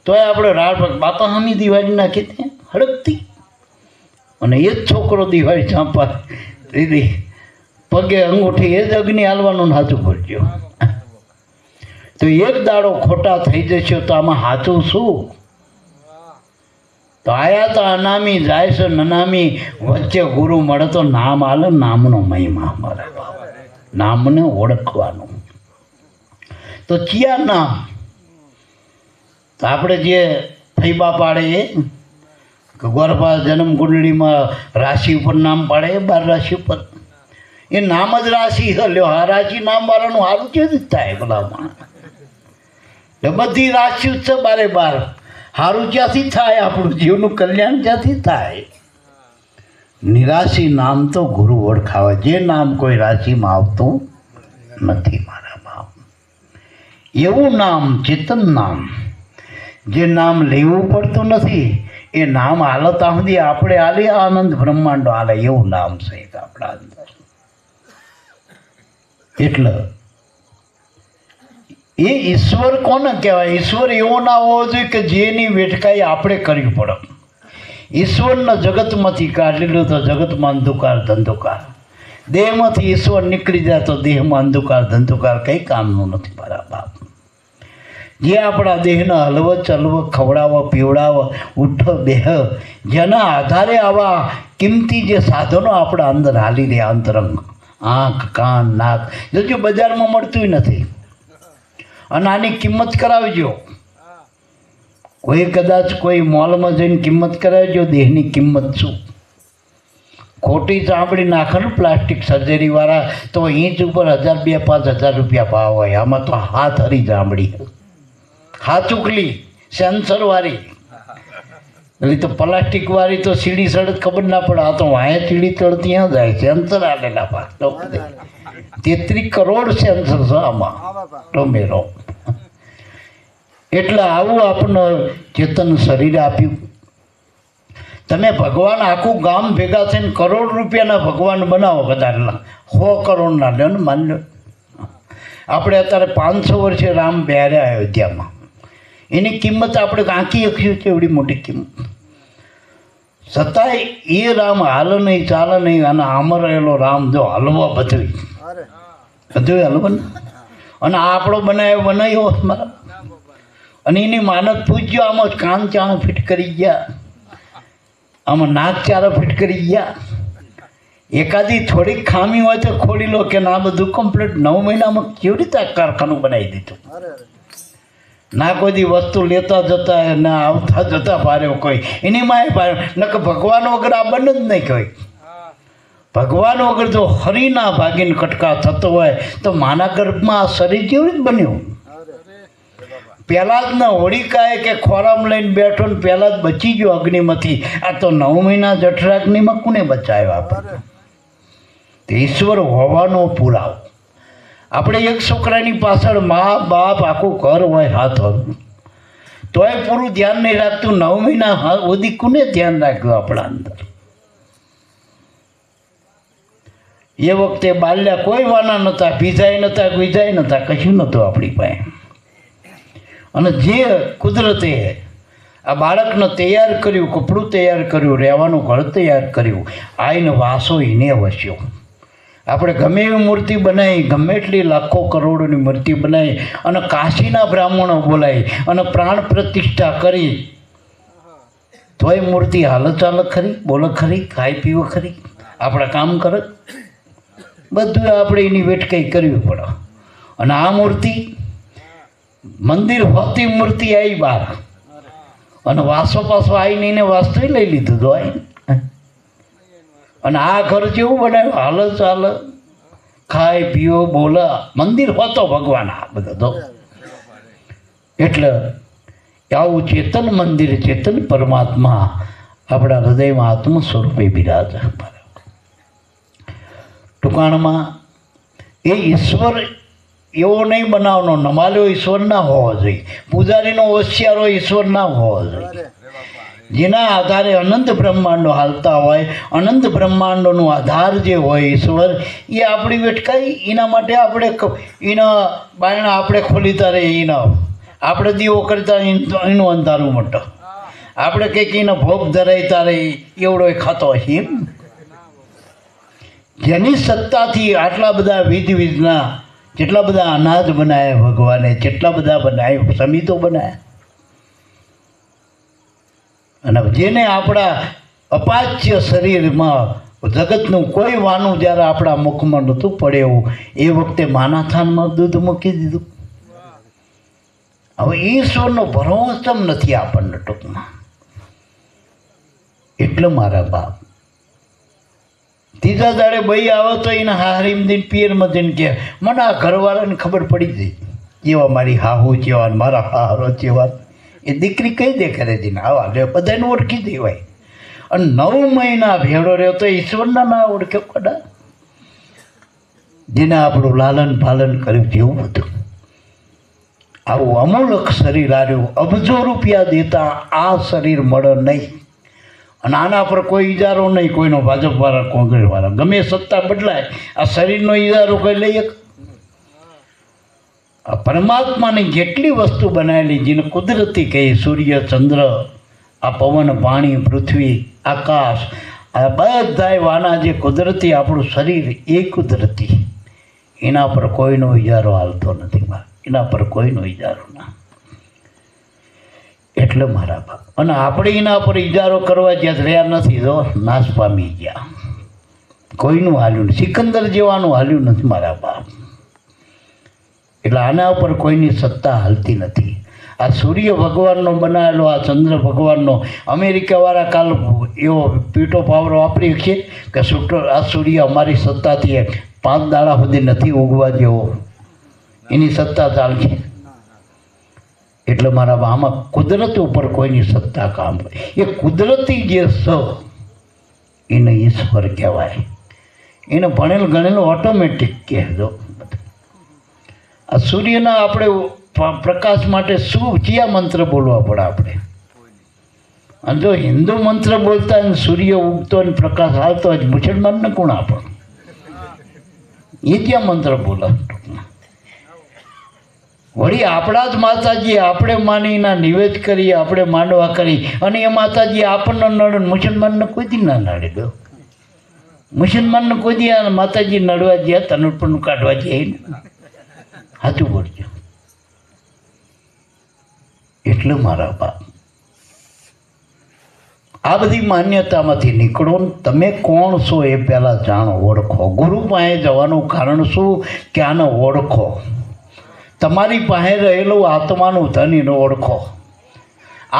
તોય આપણે રાડ બાપા હામી દિવાળી નાખી દે હડકતી. અને એ જ છોકરો દિવાળી ચાંપા દીદી પગે અંગૂઠી એ જ અગ્નિ હાલવાનું સાચું પડજો. તો એક દાડો ખોટા થઈ જશે તો આમાં સાચું શું? તો આયા તો અનામી જાય છે નનામી, વચ્ચે ગુરુ મળે તો નામ આલે. નામનો મહિમા મળે. નામને ઓળખવાનું. તો કયા નામ? તો આપણે જે ફૈબા પાડે એ ગોરબા જન્મ કુંડળીમાં રાશિ ઉપર નામ પાડે, 12 રાશિ ઉપર એ નામ જ રાશિ લ્યો. આ રાશિ નામ વાળાનું સારું કેવી રીતે થાય ભલામાં? એટલે બધી રાશિ છે 12 સારું ક્યાંથી થાય? આપણું જીવનું કલ્યાણ ક્યાંથી થાય? નિરાશી નામ તો ગુરુ ઓળખાવે. જે નામ કોઈ રાશિમાં આવતું નથી મારા બાપ. એવું નામ ચેતન નામ, જે નામ લેવું પડતું નથી એ નામ હાલતા સુધી આપણે હાલે આનંદ બ્રહ્માંડો હાલે એવું નામ છે આપણા અંદર. એટલે એ ઈશ્વર કોને કહેવાય? ઈશ્વર એવો ના હોવો જોઈએ કે જેની વેઠકાઈ આપણે કરવી પડે. ઈશ્વરને જગતમાંથી કાઢી લો તો જગતમાં અંધકાર ધંધુકાર. દેહમાંથી ઈશ્વર નીકળી જાય તો દેહમાં અંધકાર ધંધુકાર કંઈ કામનું નથી મારા બાપ. જે આપણા દેહને હલવો ચલવો ખવડાવો પીવડાવો ઉઠો બેહ, જેના આધારે આવા કિંમતી જે સાધનો આપણા અંદર હાલી રહ્યા અંતરંગ, આંખ કાન નાક, જો બજારમાં મળતું નથી. અને આની કિંમત કરાવજો. કોઈ કદાચ કોઈ મોલમાં જઈને કિંમત કરાવજો દેહની કિંમત શું. ખોટી ચામડી નાખે ને પ્લાસ્ટિક સર્જરીવાળા તો ઇંચ ઉપર 1000, 2, 5,000 રૂપિયા ભાવ હોય. આમાં તો હાથ હરી ચામડી, હાથ ઉકલી સેન્સરવાળી. એટલે તો પ્લાસ્ટિકવાળી તો સીડી સડત ખબર ના પડે. આ તો વાંહે સીડી ચડ ત્યાં જાય સેન્સર આલેલા પાક. 33 કરોડ સેન્સર છે આમાં ટોમેરો. એટલે આવું આપણને ચેતન શરીર આપ્યું. તમે ભગવાન આખું ગામ ભેગા થઈને કરોડ રૂપિયાના ભગવાન બનાવો, કદાચ 100 કરોડના લો ને માની લો. આપણે અત્યારે 500 વર્ષે રામ બેહાર્યા અયોધ્યામાં. એની કિંમત આપણે આંકી અખ્યું છે એવડી મોટી કિંમત. છતાંય એ રામ હાલ નહીં ચાલે નહીં. અને આમાં રહેલો રામ જો હલવા બધું હલવા ને. અને આ આપણો બનાવ્યો મારા. અને એની માનત પૂછજો. આમાં કાન ચાણ ફિટ કરી ગયા, આમાં નાક ચારો ફિટ કરી ગયા. એકાદી થોડીક ખામી હોય તો ખોલી લો કે ના બધું કમ્પ્લીટ 9 મહિનામાં કેવી રીતે આ કારખાનું બનાવી દીધું. ના કોઈ દી વસ્તુ લેતા જતા ના આવતા જતા ભાર્યો કોઈ. એની માએ ભાર્યો ન કે ભગવાન વગર આ બને જ નહીં કોઈ. ભગવાન વગર જો હરિના ભાગીને કટકા થતો હોય તો માના ગર્ભમાં આ શરીર કેવી રીતે બન્યું? પહેલાં જ ના હોળિકાએ કે ખોરામ લઈને બેઠો ને પહેલાં જ બચી ગયો અગ્નિમાંથી. આ તો 9 મહિના જઠરાગ્નિમાં કોને બચાવ્યો આપણે? તે ઈશ્વર હોવાનો પુરાવો. આપણે એક છોકરાની પાછળ મા બાપ આખું ઘર હોય હાથ હોય તોય પૂરું ધ્યાન નહીં રાખતું. 9 મહિના સુધી કોને ધ્યાન રાખ્યું આપણા અંદર? એ વખતે બાલ્યા કોઈ વાના નહોતા, ભીજાય નહોતા, ગુજાય નહોતા, કશું નહોતું આપણી પાસે. અને જે કુદરતે આ બાળકને તૈયાર કર્યું, કપડું તૈયાર કર્યું, રહેવાનું ઘર તૈયાર કર્યું, આઈને વાસો એને વસ્યો. આપણે ગમે એવી મૂર્તિ બનાવી, ગમે એટલી લાખો કરોડોની મૂર્તિ બનાવી અને કાશીના બ્રાહ્મણો બોલાવી અને પ્રાણ પ્રતિષ્ઠા કરી તોય મૂર્તિ હાલ ચાલે ખરી, બોલે ખરી, ખાઈ પીવો ખરી, આપણા કામ કરે બધું આપણે એની વેટકાઈ કરવી પડે. અને આ મૂર્તિ મંદિર હોતી મૂર્તિ આવી બહાર અને વાસો પાસો આવીને એને વાસ્તુ લઈ લીધું તો આવીને. અને આ ઘર જેવું બનાવ્યું, હાલ ચાલ ખાય પીવો બોલે, મંદિર હોતો ભગવાન આ બધા તો. એટલે આવું ચેતન મંદિર, ચેતન પરમાત્મા આપણા હૃદયમાં આત્મ સ્વરૂપે બિરાજે. ટૂંકાણમાં એ ઈશ્વર એવો નહીં બનાવવાનો, નમાલ્યો ઈશ્વર ના હોવો જોઈએ, પૂજારીનો હોશિયારો ઈશ્વર ના હોવો જોઈએ. જેના આધારે અનંત બ્રહ્માંડો હાલતા હોય, અનંત બ્રહ્માંડોનો આધાર જે હોય ઈશ્વર, એ આપણી વેટકાઈ. એના માટે આપણે એના બાયણા આપણે ખોલીતા રહે, એના આપણે દીવો કરતા એનું અંધારું મોટો, આપણે કંઈક એનો ભોગ ધરાવતા રહી એવડો એ ખાતો હોય એમ. જેની સત્તાથી આટલા બધા વિધના જેટલા બધા અનાજ બનાવ્યા ભગવાને, જેટલા બધા બનાવ્યા સમિતો બનાવ્યા. અને જેને આપણા અપાચ્ય શરીરમાં જગતનું કોઈ વાનું જ્યારે આપણા મુખમાં નહોતું પડે એવું, એ વખતે માના થાનમાં દૂધ મૂકી દીધું. હવે ઈશ્વરનો ભરોસો નથી આપણને ટૂંકમાં. એટલે મારા બાપ ત્રીજા દાડે ભાઈ આવે તો એને હારીમ દઈને પિયરમાં જઈને કે મને આ ઘરવાળાને ખબર પડી ગઈ જેવા મારી હાહુ જેવા મારા હારો જેવા. એ દીકરી કહી દે કરે દીને આવા લે બધાને ઓળખી દેવાય. અને 9 મહિના ભેળો રહ્યો તો ઈશ્વરના ના ઓળખ્યો કડા, જેને આપણું લાલન પાલન કર્યું જેવું હતું. આવું અમૂલક શરીર આવ્યું, અબજો રૂપિયા દેતા આ શરીર મળે નહીં. અને આના પર કોઈ ઇજારો નહીં, કોઈનો ભાજપવાળા કોંગ્રેસવાળા ગમે સત્તા બદલાય, આ શરીરનો ઇજારો કોઈ લઈએ. આ પરમાત્માની જેટલી વસ્તુ બનાવેલી જેને કુદરતી કહી, સૂર્ય ચંદ્ર, આ પવન પાણી પૃથ્વી આકાશ, આ બધાય વાના જે કુદરતી આપણું શરીર એ કુદરતી, એના પર કોઈનો ઇજારો હાલતો નથી. એના પર કોઈનો ઇજારો ના. એટલે મારા બાપ, અને આપણે એના પર ઇજારો કરવા જ્યાં રહ્યા નથી, તો નાશ પામી ગયા. કોઈનું હાલ્યું નથી, સિકંદર જેવાનું હાલ્યું નથી મારા બાપ. એટલે આના ઉપર કોઈની સત્તા હાલતી નથી. આ સૂર્ય ભગવાનનો બનાવેલો, આ ચંદ્ર ભગવાનનો, અમેરિકાવાળા કાલ એવો પીટો પાવર વાપરી છે કે આ સૂર્ય અમારી સત્તાથી 5 દાડા સુધી નથી ઉગવા જેવો, એની સત્તા ચાલશે. એટલે મારા આમાં કુદરત ઉપર કોઈની સત્તા કામ કરે. એ કુદરતી જે સ એને ઈશ્વર કહેવાય. એને ભણેલ ગણેલું ઓટોમેટિક કહેજો. આ સૂર્યના આપણે પ્રકાશ માટે શું કયા મંત્ર બોલવા પડે આપણે? અને જો હિન્દુ મંત્ર બોલતા ને સૂર્ય ઉગતો ને પ્રકાશ આવતો હોય, મુસલમાનને કોણ આપણ એ ક્યાં મંત્ર બોલે? વળી આપણા જ માતાજી આપણે માનીના નિવેદ કરીએ, આપણે માંડવા કરી, અને એ માતાજી આપણને નડે, મુસલમાનને કોઈ દી ના નડે. દો મુસલમાનને કોઈ દી માતાજી નડવા ગયા, તનપણું કાઢવા જાય. સાચું બોલજો. એટલે મારા બાપ, આ બધી માન્યતામાંથી નીકળો. તમે કોણ છો એ પહેલાં જાણો, ઓળખો. ગુરુ પાસે જવાનું કારણ શું કે આને ઓળખો. તમારી પાસે રહેલું આત્માનું ધન એને ઓળખો.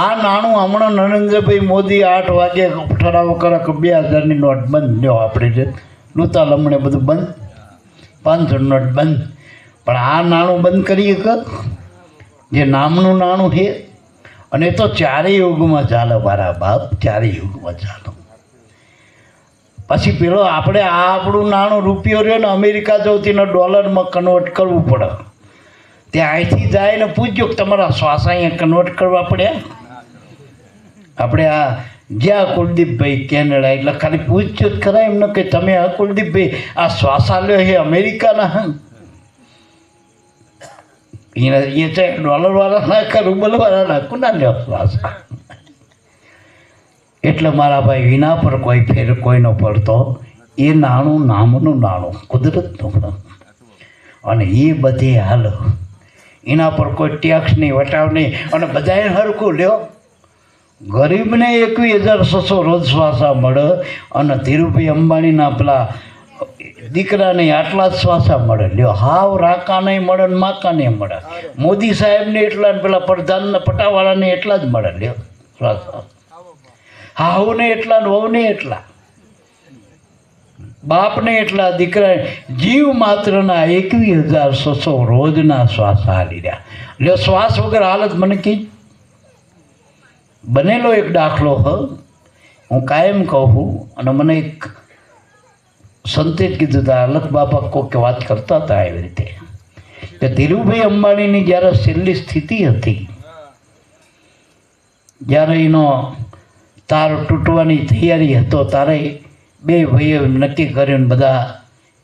આ નાણું હમણાં નરેન્દ્રભાઈ મોદી 8 વાગે ઠરાવ કરે કે 2000ની નોટ બંધ. લ્યો આપણે જે લૂતા લમણે બધું બંધ, 500 નોટ બંધ. પણ આ નાણું બંધ કરીએ કે જે નામનું નાણું છે? અને તો 4 યુગમાં ચાલે મારા બાપ, 4 યુગમાં ચાલો. પછી પેલો આપણે આ આપણું નાણું રૂપિયો રહ્યો ને, અમેરિકા જવતી ને ડોલરમાં કન્વર્ટ કરવું પડે. ત્યાં અહીંથી જાય ને પૂછજો કે તમારા શ્વાસ અહીંયા કન્વર્ટ કરવા પડ્યા? આપણે આ જ્યાં કુલદીપભાઈ કેનેડા, એટલે ખાલી પૂછજો જ ખરા એમને કે તમે આ કુલદીપભાઈ આ શ્વાસા લ્યો એ અમેરિકાના? હા, એ છે ડોલરવાળા ના કે રૂબલવાળા ના, કોના લ્યો શ્વાસા? એટલે મારા ભાઈ વિના પર કોઈ ફેર કોઈનો પડતો. એ નાણું નામનું નાણું, કુદરતનું. અને એ બધી હાલ એના પર કોઈ ટેક્સ નહીં, વટાવ નહીં, અને બધાને હરખું લ્યો. ગરીબને 21,600 રોજ શ્વાસા મળે, અને ધીરુભાઈ અંબાણીના પેલા દીકરાને આટલા જ શ્વાસા મળે. લ્યો, હાવ રાકા નહીં મળે ને માકા નહીં મળે. મોદી સાહેબને એટલા ને પેલા પ્રધાનના પટાવાળાને એટલા જ મળે. લ્યો શ્વાસા. હાવને એટલા ને વહુને એટલા, બાપને એટલા, દીકરા જીવ માત્રના 21,600 રોજના શ્વાસ હાલી રહ્યા. લ્યો, શ્વાસ વગર હાલત મને કઈ બનેલો એક દાખલો હું કાયમ કહું. અને મને એક સંતે જ કીધું હતા, અલગ બાપા કોઈક વાત કરતા હતા એવી રીતે કે ધીરુભાઈ અંબાણીની જ્યારે છેલ્લી સ્થિતિ હતી, જ્યારે એનો તાર તૂટવાની તૈયારી હતો, તારે 2 ભાઈઓ નક્કી કર્યું. બધા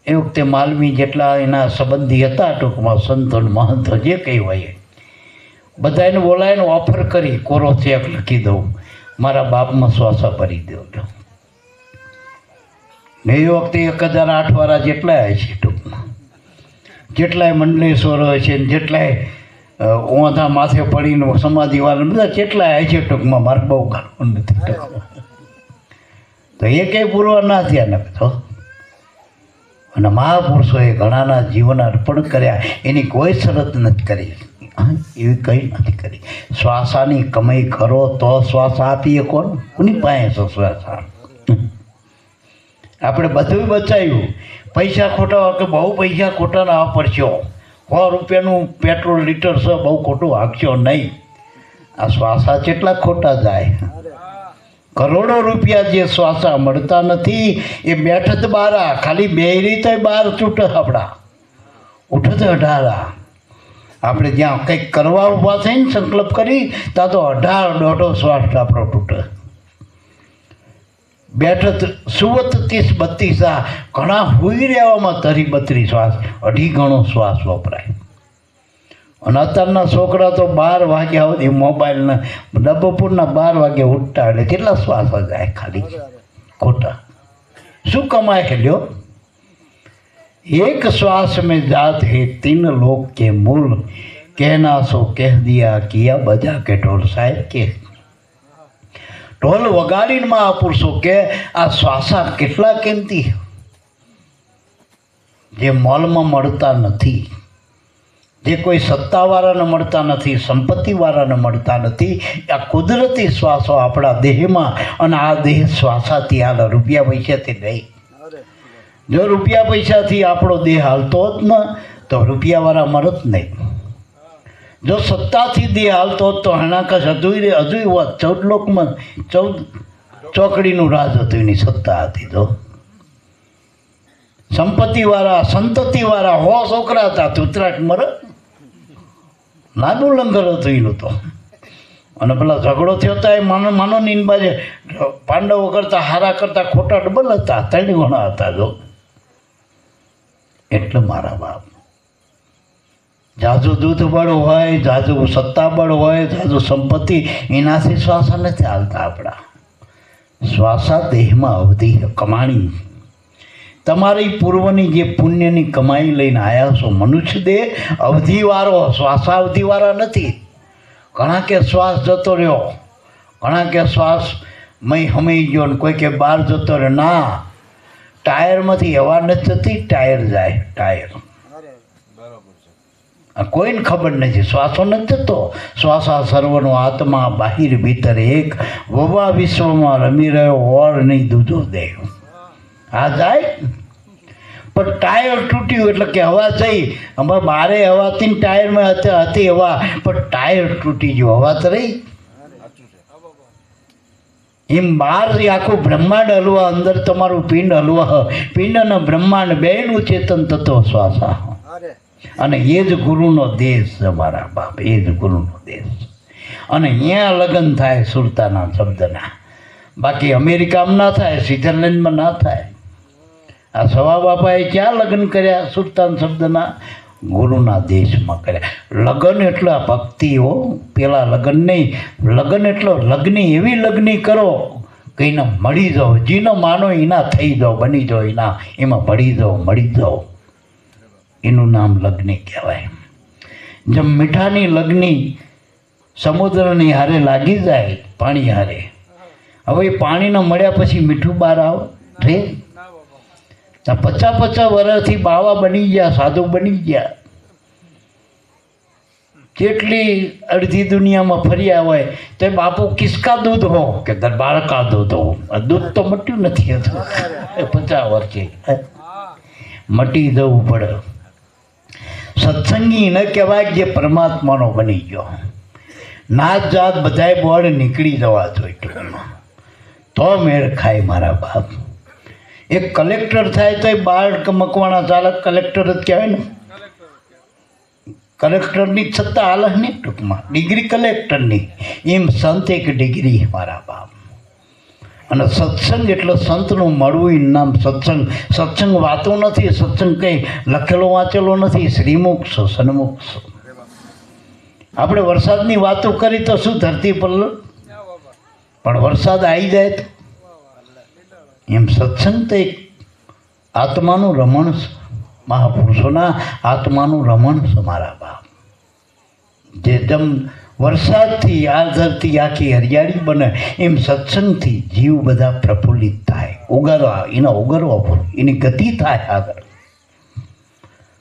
એ વખતે માલવી જેટલા એના સંબંધી હતા, ટૂંકમાં સંતો મહંતો જે કંઈ હોય, બધા એને બોલાવીને ઓફર કરી, કોરો ચેક લખી દઉં, મારા બાપમાં શ્વાસા ભરી દો. ને એ વખતે 1008 વાળા જેટલાય હોય છે, ટૂંકમાં જેટલાય મંડલેશ્વર હોય છે, જેટલાય ઓંધા માથે પડીને સમાધિવાળા બધા જેટલાય હોય છે, ટૂંકમાં મારે બહુ ગાળવું નથી. ટૂંકમાં તો એ કંઈ પૂરવા ના થયા ને તો. અને મહાપુરુષોએ ઘણાના જીવન અર્પણ કર્યા, એની કોઈ શરત નથી કરી. એવી કંઈ નથી કરી. શ્વાસાની કમાઈ કરો તો શ્વાસ આપીએ. કોણ કોની પાસે છે શ્વાસા? આપણે બધું બચાવ્યું. પૈસા ખોટા કે બહુ પૈસા ખોટા ના પડશો. 100 રૂપિયાનું પેટ્રોલ લીટર છે, બહુ ખોટું હાંકશો નહીં. આ શ્વાસા કેટલા ખોટા જાય. કરોડો રૂપિયા જે શ્વાસા મળતા નથી એ બેઠત બારા, ખાલી બેરી તો 12 છૂટે. આપણા ઉઠે તો 18. આપણે જ્યાં કંઈક કરવા ઊભા થઈને સંકલ્પ કરી ત્યાં તો 18 દોઢો શ્વાસ આપણો તૂટે. બેઠત સુવત 30 32 ઘણા હુઈ રહેવામાં 32 શ્વાસ, 2.5 ગણો શ્વાસ વપરાય. અને અત્યારના છોકરા તો 12 વાગ્યા સુધી મોબાઈલના બપોરના 12 વાગે ઉઠતા એટલે કેટલા શ્વાસ જાય ખાલી ખોટા. શું કમાય કે લ્યો? एक श्वास में जात है 3 लोक के मूल, कहना सो कह दिया किया बजा के ढोल. साहेब के ઢોલ વગાડીને મહાપુરુષો કે આ શ્વાસા કેટલા કિંમતી, જે મોલમાં મળતા નથી, જે કોઈ સત્તાવાળાને મળતા નથી, સંપત્તિવાળાને મળતા નથી. આ કુદરતી શ્વાસો આપણા દેહમાં, અને આ દેહ શ્વાસાથી હાલ, રૂપિયા પૈસાથી નહીં. જો રૂપિયા પૈસાથી આપણો દેહ હાલતો જ ન તો રૂપિયાવાળા મળત નહીં. જો સત્તાથી દેહ હાલતો જ તો હણાકશ હજુ હોત. 14 લોકમાં 14 ચોકડીનું રાજ હતું, એની સત્તા હતી. તો સંપત્તિવાળા સંતતિવાળા 100 છોકરા હતા, તુતરાટ મરે નાનું લંગર હતું એનું તો. અને પેલા ઝઘડો થયો હતા એ માનો ની બાજે પાંડવો કરતા હારા કરતા ખોટા ડબલ હતા, 3 ગણા હતા. જો એટલે મારા બાપ, જાજુ દૂધ બળ હોય, જાજુ સત્તા બળ હોય, જાજુ સંપત્તિ, એનાથી શ્વાસા નથી હાલતા આપણા. શ્વાસા દેહમાં અવધિ કમાણી. તમારી પૂર્વની જે પુણ્યની કમાઈ લઈને આવ્યા છો, મનુષ્ય દેહ અવધિવાળો, શ્વાસા અવધિવાળા નથી. ઘણા કે શ્વાસ જતો રહ્યો, ઘણા કે શ્વાસ મય હમાઈ ગયો, ને કોઈ કે બહાર જતો રહ્યો. ના, ટાયરમાંથી હવા નથી જતી, ટાયર જાય. ટાયર કોઈને ખબર નથી, શ્વાસો નથી જતો. શ્વાસા સર્વનો આત્મા, બાહિર ભીતર એક, વવા વિશ્વમાં રમી રહ્યો, ઓર નહીં દૂધો દેહ. આ જાય પણ ટાયર તૂટ્યું એટલે કે હવા જઈ. અમારે બારે હવાથી ટાયરમાં હતી હવા, પણ ટાયર તૂટી ગયું, હવા તો રહી. એમ બહાર આખું બ્રહ્માંડ હલવા, અંદર તમારું પિંડ હલવા. પિંડ અને બ્રહ્માંડ બેનું ચેતન તત્વ શ્વાસા. અને એ જ ગુરુનો દેશ છે મારા બાપ, એ જ ગુરુનો દેશ. અને અહીંયા લગ્ન થાય સુરતાના શબ્દના. બાકી અમેરિકામાં ના થાય, સ્વિટ્ઝરલેન્ડમાં ના થાય. આ સવા બાપાએ ક્યાં લગ્ન કર્યા? સુરતાન શબ્દના ગુરુના દેશમાં કર્યા. લગ્ન એટલે ભક્તિઓ, પેલા લગ્ન નહીં. લગ્ન એટલે લગ્ની, એવી લગ્ની કરો કે એને મળી જાઓ. જીનો માનો એના થઈ જાઓ, બની જાઓ એના, એમાં ભળી જાઓ, મળી જાઓ. એનું નામ લગ્ની કહેવાય. જેમ મીઠાની લગ્ની સમુદ્રની હારે લાગી જાય, પાણી હારે. હવે એ પાણીને મળ્યા પછી મીઠું બહાર આવે રે. 50 વર્ષથી બાવા બની ગયા, સાધુ બની ગયા. જેટલી અડધી દુનિયામાં ફર્યા હોય તો બાપુ કિસકા દૂધ હો કે દરબાર કા દૂધ હો. દૂધ તો મટ્યું નથી હતું. 50 વર્ષે મટી જવું પડે. સત્સંગી ન કહેવાય જે પરમાત્માનો બની ગયો. નાત જાત બધાય બોર્ડ નીકળી જવા જોઈએ ટૂંકમાં, તો મેળ ખાય મારા બાપ. એક કલેક્ટર થાય તો એ બાળ મકવાણા ચાલક કલેક્ટર જ કહેવાય ને. કલેક્ટરની છતાં હાલ ને ટૂંકમાં ડિગ્રી કલેક્ટરની. એમ સંત એક ડિગ્રી મારા બાપ. અને સત્સંગ એટલે સંતનું મળવું, એનું નામ સત્સંગ. સત્સંગ વાતો નથી, સત્સંગ કંઈ લખેલો વાંચેલો નથી. શ્રીમુખ છો, સન્મુખ છો. આપણે વરસાદની વાતો કરી તો શું ધરતી પર, પણ વરસાદ આવી જાય તો એમ સત્સંગ તો એક આત્માનું રમણ છે. મહાપુરુષોના આત્માનું રમણ છે મારા બાપ. જે જેમ વરસાદથી આ ધરતી આખી હરિયાળી બને, એમ સત્સંગથી જીવ બધા પ્રફુલ્લિત થાય, ઉગરવા, એના ઉગરવા, એની ગતિ થાય આગળ.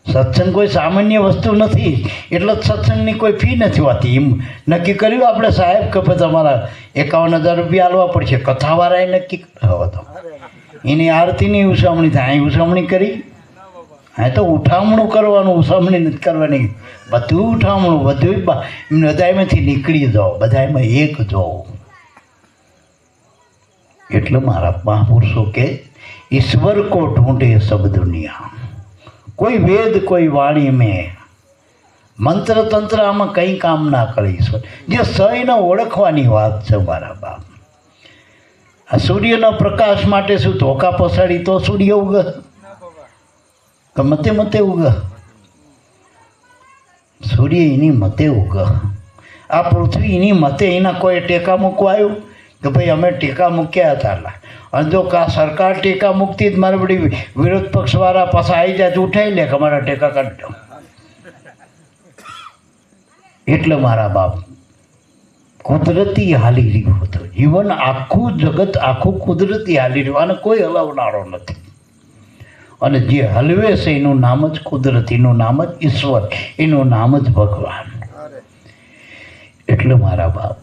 સત્સંગ કોઈ સામાન્ય વસ્તુ નથી, એટલે સત્સંગની કોઈ ફી નથી હોતી. એમ નક્કી કર્યું આપણે સાહેબ કે પછી તમારા 51,000 રૂપિયા આલવા પડશે. કથાવાળાએ નક્કી કર્યો હતો. એની આરતીની ઉછામણી થાય. અહીં ઉછામણી કરી, હા તો ઉઠામણું કરવાનું, ઉછામણી નથી કરવાની. બધું ઉઠામણું, બધું બધામાંથી નીકળી જાઓ, બધામાં એક જાઓ. એટલે મારા મહાપુરુષો કે ઈશ્વર કો ઢૂંઢે સબ દુનિયા, કોઈ વેદ કોઈ વાણી મેં, મંત્ર તંત્ર આમાં કંઈ કામ ના કરે. ઈશ્વર જે સહીને ઓળખવાની વાત છે મારા બાપ. આ સૂર્યના પ્રકાશ માટે શું ધોકા પસાડી તો સૂર્ય ઉગ કે મતે મતે ઉગ? સૂર્ય એની મતે ઉગ. આ પૃથ્વી એની મતે. એના કોઈ ટેકા મૂકવા આવ્યું કે ભાઈ અમે ટેકા મૂક્યા હતા? અને જો કા સરકાર ટેકા મૂકતી જ મારે બધી વિરોધ પક્ષવાળા પાછા આવી જાય તો ઉઠાવી લે કે અમારા ટેકા કાઢજો. એટલે મારા બાપ કુદરતી હાલી રહ્યું હતું જીવન. આખું જગત આખું કુદરતી હાલી રહ્યું અને કોઈ હલાવનારો નથી. અને જે હલવે છે એનું નામ જ કુદરત, એનું નામ જ ઈશ્વર, એનું નામ જ ભગવાન. એટલે મારા બાપ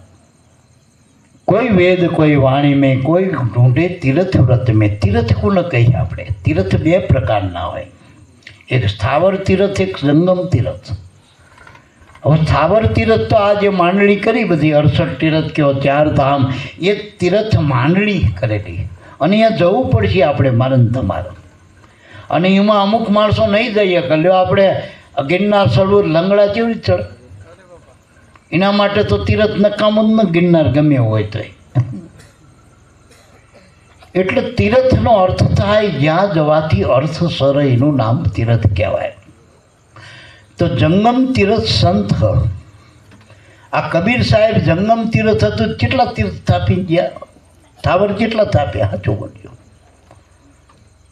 કોઈ વેદ કોઈ વાણી મેં, કોઈ ઢૂંઢે તીર્થ વ્રત મેં. તીર્થ કોને કહીએ આપણે? તીર્થ બે પ્રકારના હોય, એક સ્થાવર તીર્થ, એક જંગમ તીર્થ. હવે સ્થાવર તીર્થ તો આ જે માંડણી કરી બધી 68 તીર્થ કયો 4 ધામ, એ તીર્થ માંડણી કરેલી. અને અહીંયા જવું પડશે આપણે, મારે તમારે. અને એમાં અમુક માણસો નહીં જઈએ કે લ્યો આપણે ગિરનાર ચડવું, લંગડા કેવી રીતે ચડ? એના માટે તો તીરથ નકામું જ ન ગિરનાર ગમે હોય તો. એટલે તીરથનો અર્થ થાય જ્યાં જવાથી અર્થ સર, એનું નામ તીરથ કહેવાય. તો જંગમ તીરથ સંત. આ કબીર સાહેબ જંગમ તીરથ હતું, કેટલા તીર્થ સ્થાપી ગયા? સ્થાવર કેટલા સ્થાપ્યા? સાચું બોલ્યો.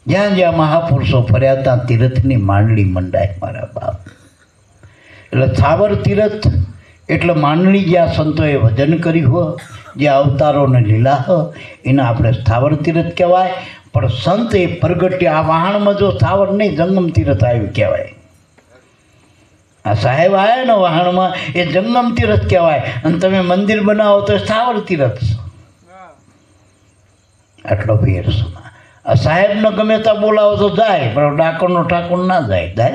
જ્યાં જ્યાં મહાપુરુષો ફર્યા ત્યાં તીરથની માંડણી મંડાય મારા બાપ. એટલે સ્થાવર તીરથ એટલે માંડણી જ્યાં સંતોએ ભજન કર્યું હોય, જે અવતારોને લીલા હોય, એને આપણે સ્થાવર તીરથ કહેવાય. પણ સંત એ પ્રગટ્યા. આ વાહણમાં જો સ્થાવર નહીં, જંગમ તીરથ આવ્યું કહેવાય. આ સાહેબ આવ્યા ને વાહણમાં, એ જંગમ તીરથ કહેવાય. અને તમે મંદિર બનાવો તો સ્થાવર તીરથ. આટલો ફેર છે. આ સાહેબને ગમે ત્યાં બોલાવો તો જાય, પણ ડાકોરનો ઠાકોર ના જાય.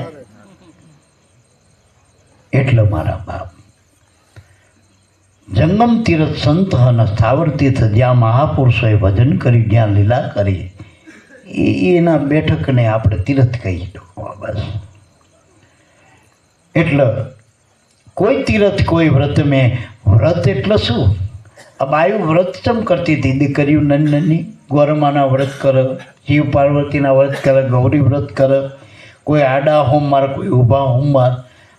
એટલે મારા બાપ જંગમ તીર્થ સંત અને સ્થાવર તીર્થ જ્યાં મહાપુરુષોએ ભજન કર્યું, જ્યાં લીલા કરી, એના બેઠકને આપણે તીર્થ કહી શકીએ બસ. એટલે કોઈ તીર્થ કોઈ વ્રત મેં. વ્રત એટલે શું? આ બાયુ વ્રત ચમ કરતી હતી? દીકરીઓ નંદની ગોરમાના વ્રત કરે, શિવ પાર્વતીના વ્રત કરે, ગૌરી વ્રત કરે. કોઈ આડા હોમવાર, કોઈ ઊભા હોમવાર,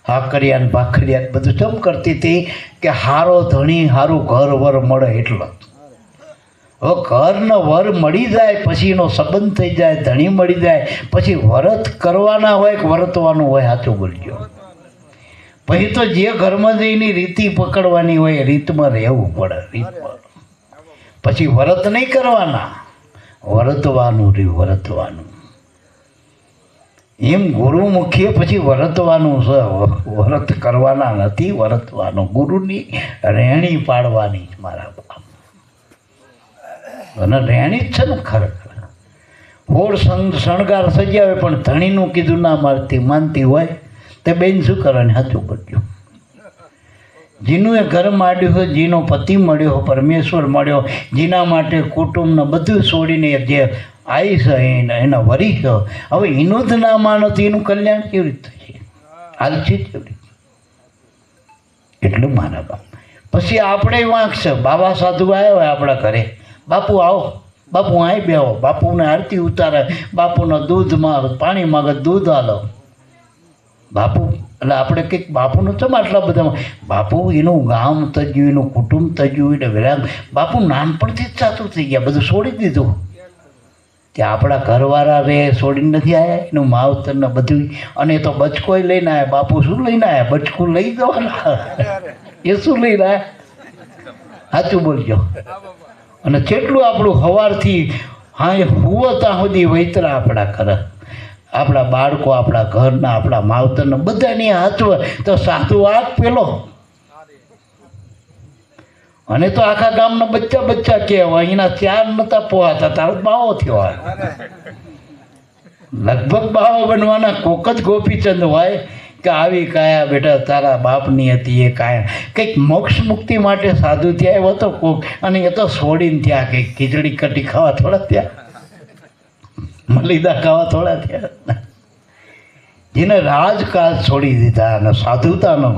હાકરિયા ને ભાખરિયા બધું ચમ કરતી હતી કે હારો ધણી હારું ઘર વર મળે. એટલો હવે ઘરનો વર મળી જાય પછી એનો સંબંધ થઈ જાય, ધણી મળી જાય પછી વ્રત કરવાના હોય કે વર્તવાનું હોય. સાચું બોલજો. પછી તો જે ઘરમાં જઈને રીતિ પકડવાની હોય એ રીતમાં રહેવું પડે. રીતમાં પછી વ્રત નહીં કરવાના, વર્તવાનું રહ્યું, વર્તવાનું. એમ ગુરુમુખીએ પછી વર્તવાનું છે. વ્રત કરવાના નથી, વર્તવાનું. ગુરુની રહેણી પાડવાની મારા બાપ. અને રહેણી જ છે ને ખરેખર. હોળ શણગાર સજાવે પણ ધણીનું કીધું ના માનતી હોય તે બેન શું કરવાની? સાચું બોલ્યું. જેનું એ ઘર માંડ્યું હોય, જેનો પતિ મળ્યો, પરમેશ્વર મળ્યો, જેના માટે કુટુંબને બધું છોડીને જે આવી છે એના વરી છે. હવે એનું જ ના માનો તો એનું કલ્યાણ કેવી રીતે થશે? હાલશે કેવી રીતે? એટલું મારા બાપ. પછી આપણે વાંક છે. બાબા સાધુ આવ્યા હોય આપણા ઘરે, બાપુ આવો, બાપુ અહીં બેહો, બાપુને આરતી ઉતારે, બાપુના દૂધમાં પાણી માગે, દૂધ આલો. બાપુ એટલે આપણે કંઈક બાપુનું ચમ આટલા બધા? બાપુ એનું ગામ તજ્યું, એનું કુટુંબ તજ્યું, એને વિરામ. બાપુ નાનપણથી જ સાચું થઈ ગયા, બધું છોડી દીધું. કે આપણા ઘરવાળા રે છોડીને નથી આવ્યા, એનું માવતર ને બધું. અને તો બચકોય લઈને આવ્યા. બાપુ શું લઈને આવ્યા? બચકું લઈ જવાના. એ શું લઈને આવ્યા? સાચું બોલજો. અને કેટલું આપણું સવારથી હા હુવો ત્યાં સુધી વૈતરા આપણા ઘરે. આપણા બાળકો, આપણા ઘરના, આપણા માવતરના બધાની હાચવે તો સાધુ આગ પેલો. અને તો આખા ગામના બચ્ચા કહેવાય, અહીંના 4 નતા પોહાતા, તારો બાવો થયો. લગભગ બાવો બનવાના કોક જ ગોપીચંદ હોય કે આવી કાયા બેટા તારા બાપની હતી એ કાયા. કંઈક મોક્ષ મુક્તિ માટે સાધુ થયા એવો તો કોક, અને એ તો છોડીને ત્યાં કંઈક ખીચડી કઢી ખાવા થોડા થયા, મલિદા ખાવા થોડા થયા. જેને રાજકાજ છોડી દીધા અને સાધુતાનો.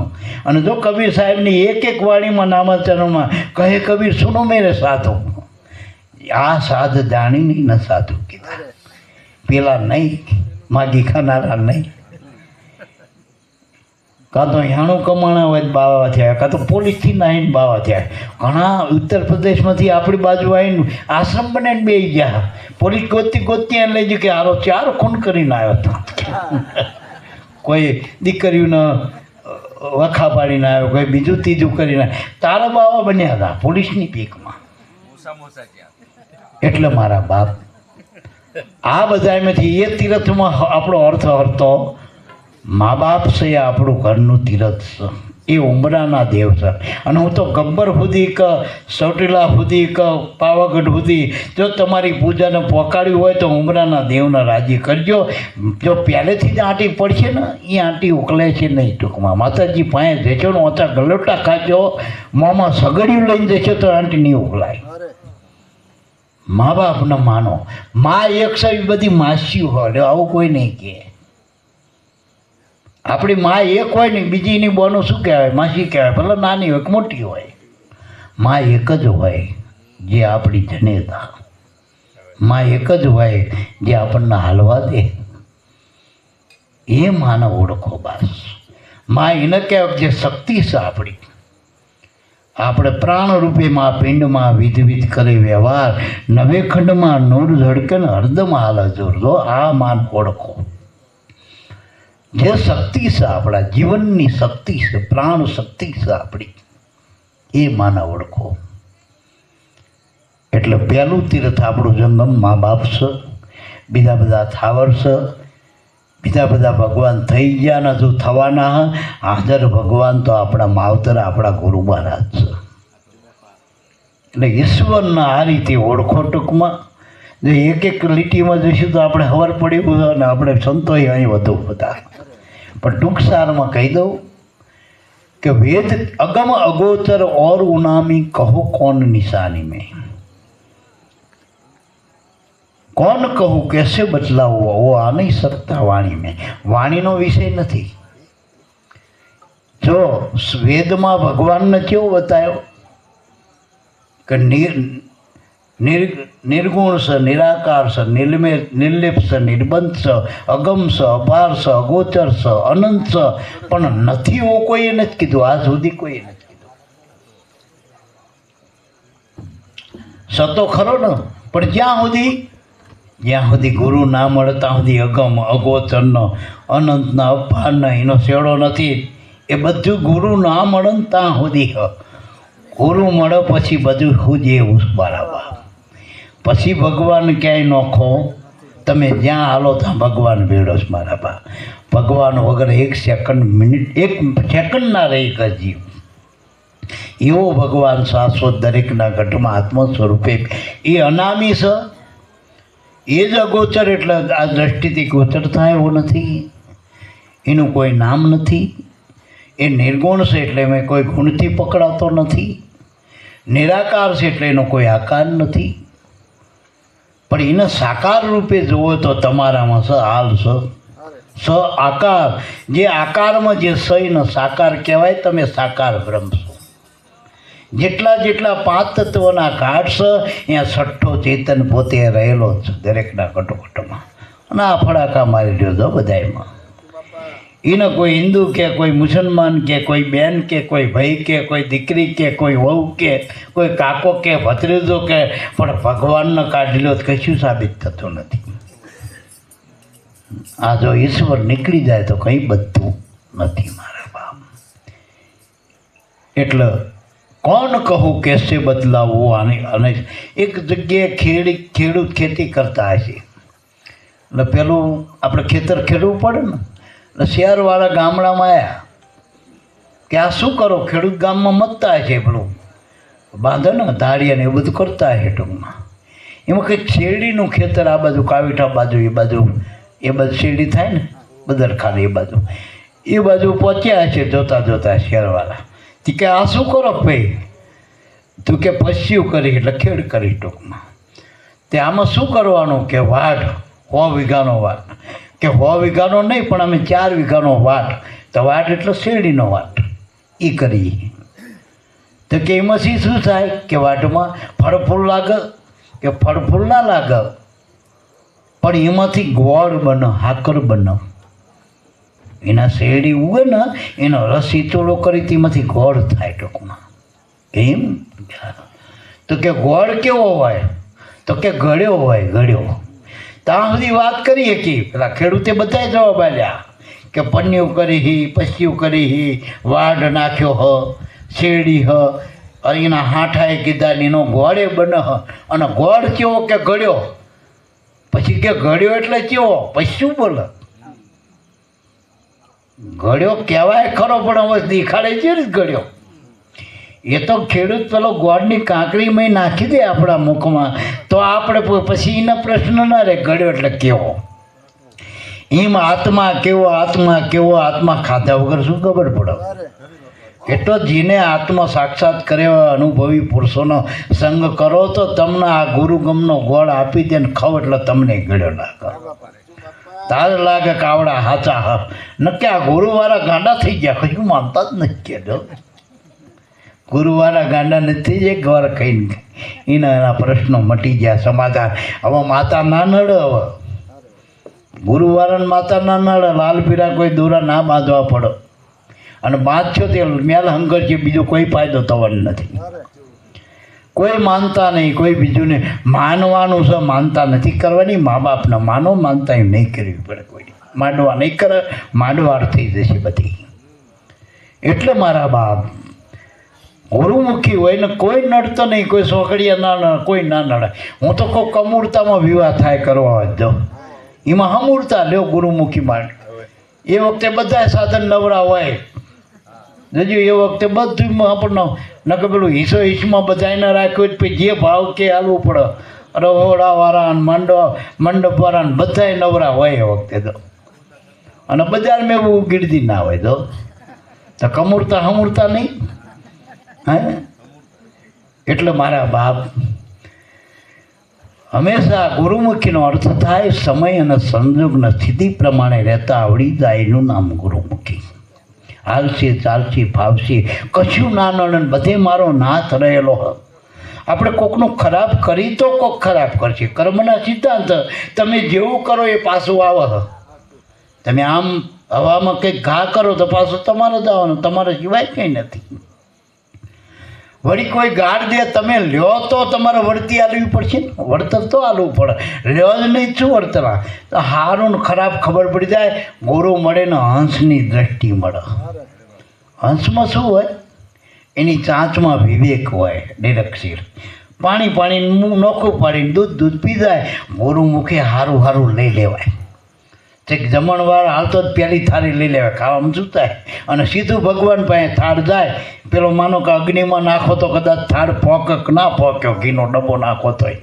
અને જો કબીર સાહેબની એક વાણીમાં નામાચરણમાં કહે કબીર સુનો મેરે સાધુ, આ સાધ જાણીને ન સાધુ કીધા. પેલા નહીં, માગી ખાનારા નહીં. કાં તો યાણું કમાણા હોય બાવા થયા, કાં તો પોલીસથી નાહીને બાવા થયા. ઘણા ઉત્તર પ્રદેશમાંથી આપણી બાજુ આવીને આશ્રમ બનાવીને બેસી ગયા. પોલીસ ગોતતી લઈ ગઈ કે આરો 4 ખૂન કરીને આવ્યો હતો. કોઈ દીકરીઓને વખા પાડીને આવ્યો, કોઈ બીજું ત્રીજું કરીને તારા બાવા બન્યા હતા પોલીસની પીકમાં. એટલે મારા બાપ આ બધામાંથી એ તીરથમાં આપણો અર્થ હરતો મા બાપ છે, આપણું ઘરનું તીરથ છે, એ ઉમરાના દેવ છે. અને હું તો ગબ્બર સુધી કે ચોટીલા સુધી કે પાવાગઢ સુધી જો તમારી પૂજાને પોકાડ્યું હોય તો ઉમરાના દેવને રાજી કરજો. જો પહેલેથી જ આંટી પડશે ને એ આંટી ઉકલે છે નહીં. ટૂંકમાં માતાજી પાસે જશો ને ઓછા ગલોટા ખાજો, મોંમાં સગડિયું લઈને જશો તો આંટી નહીં ઉકલાય. મા બાપને માનો. મા એક સાઈડ બધી માસીઓ હોય, આવું કોઈ નહીં કહે. આપણી મા એક હોય ને બીજીની બોનું શું કહેવાય? માસી કહેવાય. ભલે નાની હોય કે મોટી હોય, મા એક જ હોય જે આપણી જનેતા. મા એક જ હોય જે આપણને હાલવા દે. એ માને ઓળખો બસ. મા એને કહેવાય જે શક્તિ છે આપણી. આપણે પ્રાણરૂપે મા પિંડમાં વિધ કરે વ્યવહાર, નવે ખંડમાં નૂર ઝડકે ને હરદમ હાલ જોર. જો આ માન ઓળખો. જે શક્તિ છે આપણા જીવનની શક્તિ છે, પ્રાણ શક્તિ છે આપણી, એ માના ઓળખો. એટલે પહેલું તીર્થ આપણું જંગમ મા બાપ છે. બીજા બધા થાવર છે, બીજા બધા ભગવાન થઈ ગયા ને જો થવાના. હાજર ભગવાન તો આપણા માવતર, આપણા ગુરુ મહારાજ છે. એટલે ઈશ્વરના આ રીતે ઓળખો. ટૂંકમાં જો એક લીટીમાં જઈશું તો આપણે ખબર પડી અને આપણે સંતોએ અહીં વધુ બધા. પણ ટૂંક સારમાં કહી દઉં કે વેદ અગમ અગોચર और उनामी कहो कौन निशानी में, कौन कहूँ कैसे बतलाओ वो आ नहीं सकता वाणी में. વાણીનો વિષય નથી. જો વેદમાં ભગવાનને કેવો બતાવ્યો કે નિર્ગુણ છે, નિરાકાર છે, નિર્લિપ છે, નિર્બંધ છે, અગમ છે, અપાર છે, અગોચર છે, અનંત છે. પણ નથી એવું કોઈએ નથી કીધું. આજ સુધી કોઈએ નથી કીધું. સતો ખરો ને, પણ જ્યાં સુધી ગુરુ ના મળે ત્યાં સુધી અગમ અગોચરનો, અનંતના, અપારના એનો શેડો નથી. એ બધું ગુરુ ના મળે ને ત્યાં સુધી. ગુરુ મળે પછી બધું હું જેવું બરાબર. પછી ભગવાન ક્યાંય નોખો. તમે જ્યાં હાલો ત્યાં ભગવાન ભેળો છે મારા બા. ભગવાન વગર એક સેકન્ડ ના રહી કે જીવ. એવો ભગવાન શાશ્વત દરેકના ઘટમાં આત્મ સ્વરૂપે. એ અનામી છે, એ જ અગોચર. એટલે આ દ્રષ્ટિથી ગોચર થાય એવું નથી. એનું કોઈ નામ નથી. એ નિર્ગુણ છે એટલે મેં કોઈ ગુણથી પકડાતો નથી. નિરાકાર છે એટલે એનો કોઈ આકાર નથી. પણ એને સાકાર રૂપે જુઓ તો તમારામાં સ હાલ સ આકાર. જે આકારમાં જે સ એને સાકાર કહેવાય. તમે સાકાર બ્રહ્મ છો. જેટલા 5 તત્વોના ઘાટ છે ત્યાં છઠ્ઠો ચેતન પોતે રહેલો છે દરેકના કટોકટમાં. અને આ ફડાકા મારી રહ્યો છો બધામાં. એને કોઈ હિન્દુ કે કોઈ મુસલમાન કે કોઈ બેન કે કોઈ ભાઈ કે કોઈ દીકરી કે કોઈ વહુ કે કોઈ કાકો કે ભત્રીજો કે, પણ ભગવાનને કાઢી લો તો કશું સાબિત થતું નથી. આ જો ઈશ્વર નીકળી જાય તો કંઈ બધું નથી મારા બાપ. એટલે કોણ કહું કેસે બદલાવવું. અને એક જગ્યાએ ખેડૂત ખેતી કરતા હશે. એટલે પેલું આપણે ખેતર ખેડવું પડે ને, એટલે શહેરવાળા ગામડામાં આવ્યા કે આ શું કરો, ખેડૂત ગામમાં મતતા છે પેલું બાંધે ને ધારિયા ને એ બધું કરતા હશે ટૂંકમાં. એમાં કંઈક શેરડીનું ખેતર આ બાજુ કાવીઠા બાજુ એ બાજુ શેરડી થાય ને બદરખાને એ બાજુ પહોંચ્યા છે જોતા જોતા શહેરવાળા. તી કે આ શું કરો ભાઈ? તું કે પસ્યું કરી એટલે ખેડ કરી ટૂંકમાં. તે આમાં શું કરવાનું કે વાઢ 100 વીઘાનો વાટ, કે 100 વીઘાનો નહીં પણ અમે 4 વીઘાનો વાટ, તો વાટ એટલે શેરડીનો વાટ એ કરીએ. તો કે એમાંથી શું થાય કે વાટમાં ફળફૂલ લાગે કે ફળફૂલ ના લાગે, પણ એમાંથી ગોળ બને, હાકર બને. એના શેરડી ઉગે ને એનો રસ ઈચોળો કરી તેમાંથી ગોળ થાય ટૂંકમાં. એમ તો કે ગોળ કેવો હોય? તો કે ગળ્યો હોય, ગળ્યો. ત્યાં સુધી વાત કરીએ કે પેલા ખેડૂતે બધા જવાબ આપ્યા કે પન્યું કરી હી, પસ્યું કરી હી, વાઢ નાખ્યો હ, શેરડી હ, અહીંના હાંઠાએ કીધા ને એનો ગોળે બને હ. અને ગોળ કેવો કે ગળ્યો? પછી કે ગળ્યો એટલે કેવો? પછી શું બોલે? ગળ્યો કહેવાય ખરો પણ હવે દેખાડે છે ને ગળ્યો. એ તો ખેડૂત પેલો ગોળની કાંકરીમાં નાખી દે આપણા મુખમાં તો આપણે પછી એના પ્રશ્ન ના રહે ગળ્યો એટલે કેવો. એમ આત્મા કેવો, આત્મા કેવો, આત્મા ખાધા વગર શું ખબર પડે? એટલો જેને આત્મા સાક્ષાત કર્યો અનુભવી પુરુષોનો સંગ કરો તો તમને આ ગુરુગમનો ગોળ આપી દે ને ખાવ એટલે તમને ગળ્યો ના કરો. તાર લાગે કે આવડા હાચા હ નક્કી આ ગુરુવાળા ગાંડા થઈ ગયા, કશું માનતા જ નથી કહેજો. ગુરુવાળા ગાંડા નથી એક વાર કહીને એના પ્રશ્નો મટી ગયા, સમાધાન. હવે માતા ના નડે, હવે ગુરુવાળાને માતા ના નડે, લાલ પીરા કોઈ દોરા ના બાંધવા પડે. અને બાંધશો તે મેલ હંગર છે, બીજો કોઈ ફાયદો થવાનો નથી. કોઈ માનતા નહીં, કોઈ બીજું નહીં. માનવાનું છે, માનતા નથી કરવાની. મા બાપને માનો, માનતા એમ નહીં કરવી પડે. કોઈ માંડવા નહીં કરે, માંડવાર થઈ જશે બધી. એટલે મારા બાપ ગુરુમુખી હોય ને કોઈ નડતો નહીં, કોઈ સોકડિયા ના નડે, કોઈ ના નડે. હું તો કોઈ કમૂરતામાં વિવાહ થાય કરવા દો, એમાં હમૂરતા લ્યો ગુરુમુખી માટે. એ વખતે બધા સાધન નવરા હોય જજો, એ વખતે બધું આપણને નકે પેલું હિસ્સો હિસ્સમાં બધાને રાખ્યું પછી જે ભાવ કે હાલવું પડે. રહોડાવાળા મંડપવાળા બધાય નવરા હોય એ વખતે તો. અને બજારમાં એવું ગીરદી ના હોય તો કમૂરતા હમૂરતા નહીં. હા, એટલે મારા બાપ હંમેશા ગુરુમુખીનો અર્થ થાય સમય અને સંજોગના સ્થિતિ પ્રમાણે રહેતા આવડી જાય એનું નામ ગુરુમુખી. હાલશે, ચાલશે, ફાવશે, કશું ના નડે, બધે મારો નાથ રહેલો હ. આપણે કોકનું ખરાબ કરી તો કોક ખરાબ કરશે. કર્મના સિદ્ધાંત તમે જેવું કરો એ પાછું આવે હ. તમે આમ હવામાં કંઈક ઘા કરો તો પાછું તમારે જ આવવાનું, તમારે સિવાય કંઈ નથી. વળી કોઈ ગાળ દે તમે લ્યો તો તમારે વળતી આલવી પડશે ને, વળતર તો આલવું પડે. લ્યો જ નહીં શું વળતરા? તો સારું ને ખરાબ ખબર પડી જાય. ગુરુ મળે ને હંસની દ્રષ્ટિ મળે. હંસમાં શું હોય? એની ચાંચમાં વિવેક હોય, નિરક્ષીર. પાણી નોખું પાડીને દૂધ પી જાય. ગુરુમુખે સારું સારું લઈ લેવાય. એક જમણવાર હાલતો જ પહેલી થાળી લઈ લેવાય, ખાવામાં શું થાય? અને સીધું ભગવાન પાસે થાળ જાય. પેલો માનો કે અગ્નિમાં નાખો તો કદાચ થાળ પોકક ના પોક્યો, ઘીનો ડબ્બો નાખો તોય.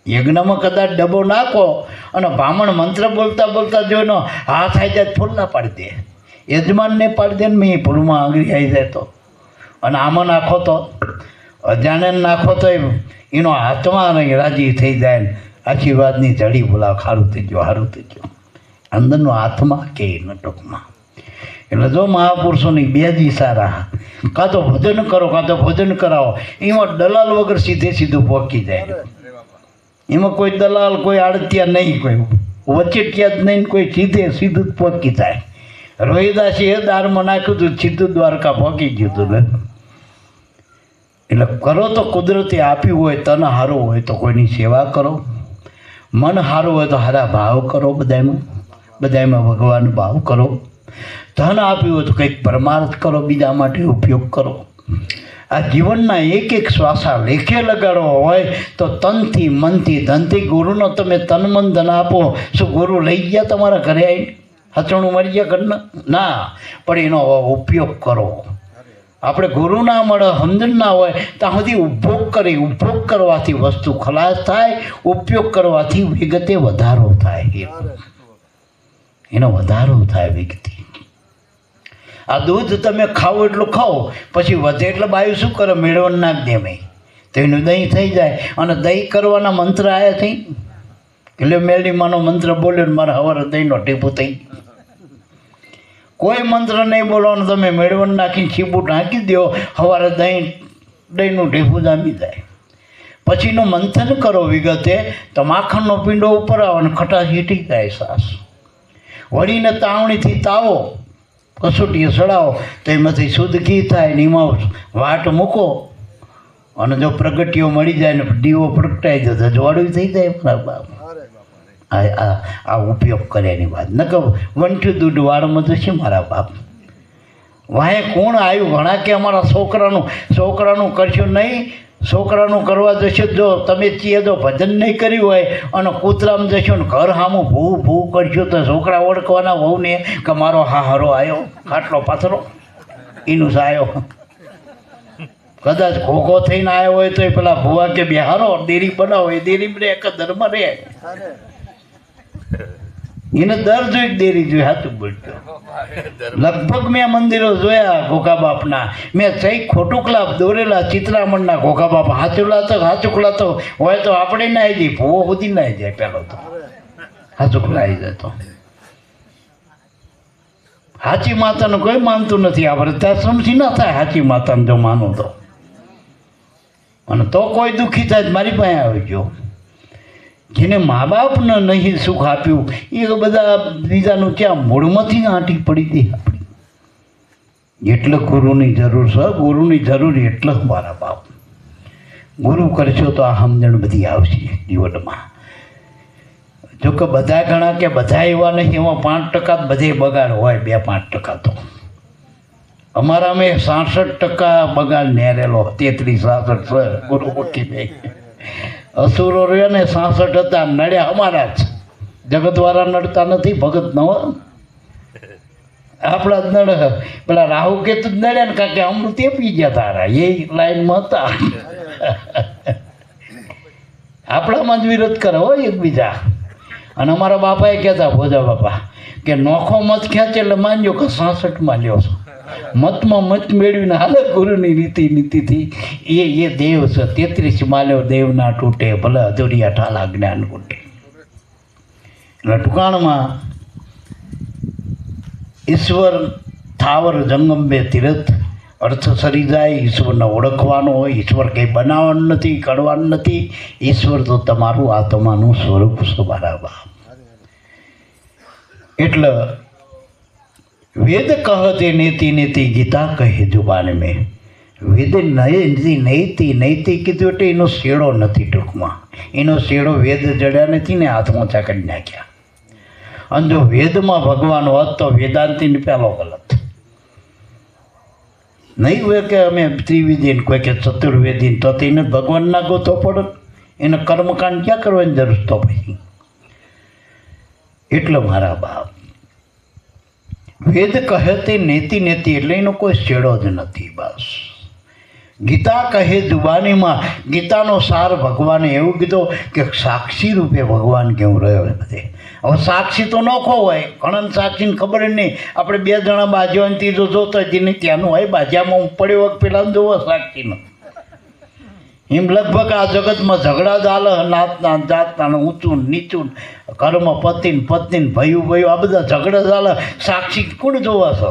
યજ્ઞમાં કદાચ ડબ્બો નાખો અને બ્રાહ્મણ મંત્ર બોલતા બોલતા જોઈને હાથ આવી જાય ફૂલ ના પાડી દે, યજમાનને પાડી દે ને મેં ફૂલમાં આંગળી આવી જાય તો. અને આમાં નાખો તો અજાણે નાખો તો એનો હાથમાં રાજી થઈ જાય ને આશીર્વાદની જડી બોલાવ, સારું થઈ ગયો, સારું થઈ ગયો. અંદરનો આત્મા કે ન ટૂંકમાં. એટલે જો મહાપુરુષોની બે જ સારા, કાં તો ભજન કરો કાં તો ભોજન કરાવો. એમાં દલાલ વગર સીધું પહોંચી જાય. એમાં કોઈ દલાલ, કોઈ આડતિયા નહીં, કોઈ વચેટિયા જ નહીં, કોઈ સીધું જ પહોંચી જાય. રોહિદાસે એ દારમાં નાખ્યું હતું, સીધું દ્વારકા પહોંચી ગયું હતું. એટલે કરો તો કુદરતે આપ્યું હોય, તન સારું હોય તો કોઈની સેવા કરો, મન સારું હોય તો સારા ભાવ કરો, બધામાં ભગવાન ભાવ કરો. ધન આપ્યું હોય તો કંઈક પરમાર્થ કરો, બીજા માટે ઉપયોગ કરો. આ જીવનના એક એક શ્વાસા લેખે લગાડવો હોય તો તનથી મનથી ધનથી ગુરુનો તમે તન મન ધન આપો. શું ગુરુ લઈ ગયા તમારા ઘરે આવીને હચણું મરી ગયા ઘરના? ના, પણ એનો ઉપયોગ કરો. આપણે ગુરુ ના મળે, સમજણ ના હોય ત્યાં સુધી ઉપયોગ કરવાથી વસ્તુ ખલાસ થાય, ઉપયોગ કરવાથી વિગતે વધારો થાય, એનો વધારો થાય વિગતે. આ દૂધ તમે ખાઓ એટલું ખાઓ, પછી વધે એટલે બાયું શું કરે? મેળવણ નાખ દે મેં, તો એનું દહીં થઈ જાય. અને દહીં કરવાના મંત્ર આવ્યા થઈ એટલે મેળવી માનો મંત્ર બોલ્યો ને મારા હવારે દહીંનો ટીપું થઈ. કોઈ મંત્ર નહીં બોલવાનું, તમે મેળવણ નાખીને છીપું ઢાંકી દો, સવારે દહીંનું ઢીફું જામી જાય. પછીનું મંથન કરો વિગતે તો માખણનો પીંડો ઉપર આવે અને ખટાશ હીટી જાય સાસ. વળીને તાવણીથી તાવો કસોટીએ સડાવો તો એમાંથી શુદ્ધ ઘી થાય. નિમાવ વાટ મૂકો અને જો પ્રગટીઓ મળી જાય ને દીવો પ્રગટાઈ દો તો જોડું થઈ જાય. મારા બાપ આ ઉપયોગ કર્યાની વાત ન કહું. વંઠ્યું દૂધ વાળમાં તો છે મારા બાપ. વાહે કોણ આવ્યું? ઘણા કે અમારા છોકરાનું કરશું નહીં, છોકરાનું કરવા જશો. જો તમે ચીએ જો ભજન નહીં કર્યું હોય અને કૂતરામાં જશો ને ઘર સામું ભૂ કરશો તો છોકરા ઓળખવાના બહુ ને કે મારો હારો આવ્યો, ખાટલો પાથરો એનું સાયો. કદાચ ઘોઘો થઈને આવ્યો હોય તો એ પેલા ભુવા કે બિહારો દેરી બનાવો, એ દેરી રે એક ધર્મ રે એને દર જોઈ દેરી જોઈ. સાચું બોલતો. લગભગ મેં મંદિરો જોયા ઘોઘા બાપના. મેં સહી ખોટું ક્લાપ દોરેલા ચિત્રામણના ઘોઘા બાપ હાચુકલા તો હોય તો આપણે ના આવી જાય, ભૂવો સુધી ના આવી જાય. પેલો તો હાચુકલા આવી જાય તો હાચી માતાનું કોઈ માનતું નથી. આ વૃદ્ધાશ્રમથી ના થાય હાચી માતાને જો માનું તો. અને તો કોઈ દુઃખી થાય મારી પાસે આવજો. જેને મા બાપને નહીં સુખ આપ્યું એ બધા બીજાનું ત્યાં મૂળમાંથી આંટી પડી હતી આપણી. એટલે ગુરુની જરૂર છે, ગુરુની જરૂર એટલે મારા બાપ. ગુરુ કરશો તો આ સમજણ બધી આવશે જીવનમાં. જો કે બધા ઘણા કે બધા એવા નહીં, એમાં 5% બધે બગાડ હોય, 2-5% તો. અમારા મેં 66% બગાડ નેરેલો, 33-66 ગુરુ મૂકી દે. અસુરો રહ્યો ને 66 હતા, નડ્યા અમારા જ. જગતવાળા નડતા નથી, ભગત ન હોય આપણા જ નડે. પેલા રાહુ કેતુ જ નડ્યા ને કારણ કે અમૃત એ પી ગયા તારા, એ લાઈનમાં હતા. આપણામાં જ વિરોધ કરે હોય એકબીજા. અને અમારા બાપાએ કહેતા ભોજા બાપા કે નોખો મત ખેંચે એટલે માનજો કે 66માં લ્યો છો. મતમાં મત મેળવીને હાલે ગુરુની નીતિથી એ દેવ છે. 33માં લ્યો દેવ ના તૂટે, ભલે અધૂરિયા ઠાલા જ્ઞાન કૂટે. એટલે ટૂંકાણમાં ઈશ્વર થાવર જંગમ બે તીરથ અર્થ સરી જાય. ઈશ્વરને ઓળખવાનો હોય. ઈશ્વર કંઈ બનાવવાનું નથી, કરવાનું નથી. ઈશ્વર તો તમારું આત્માનું સ્વરૂપ છે મારા બાપ. એટલે વેદ કહતે નેતિ નેતિ ગીતા કહે જુબાન મેં. વેદ નૈતિ કીધું એટલે એનો શેડો નથી. ટૂંકમાં એનો શેડો વેદ જડ્યા નથી ને હાથમાં ચાકડી નાખ્યા. અને જો વેદમાં ભગવાન હોત તો વેદાંતિને પહેલો ગલત નહીં હોય કે અમે ત્રિવેદીને કોઈ કે ચતુર્વેદીને તો તેને ભગવાન ના ગોતો પડે. એને કર્મકાંડ ક્યાં કરવાની જરૂર તો પછી. એટલે મારા બાપ વેદ કહે તે નેતિ એટલે એનો કોઈ છેડો જ નથી. બસ ગીતા કહે જુબાનીમાં ગીતાનો સાર ભગવાને એવું કીધું કે સાક્ષી રૂપે ભગવાન કેવું રહ્યો બધે. હવે સાક્ષી તો નોખો હોય, ઘણા સાક્ષીને ખબર જ નહીં. આપણે 2 જણા બાજ્યો અને ત્રીજો જોતો જેને ત્યાંનું હોય બાજ્યામાં પડ્યો વખત પેલા જોવો સાક્ષીનો. એમ લગભગ આ જગતમાં ઝઘડા જ હાલે, નાતના જાતના, ઊંચું નીચું, ઘરમાં પત્ની ભયું આ બધા ઝઘડા જ હાલે. સાક્ષી કોણ જોવા છો?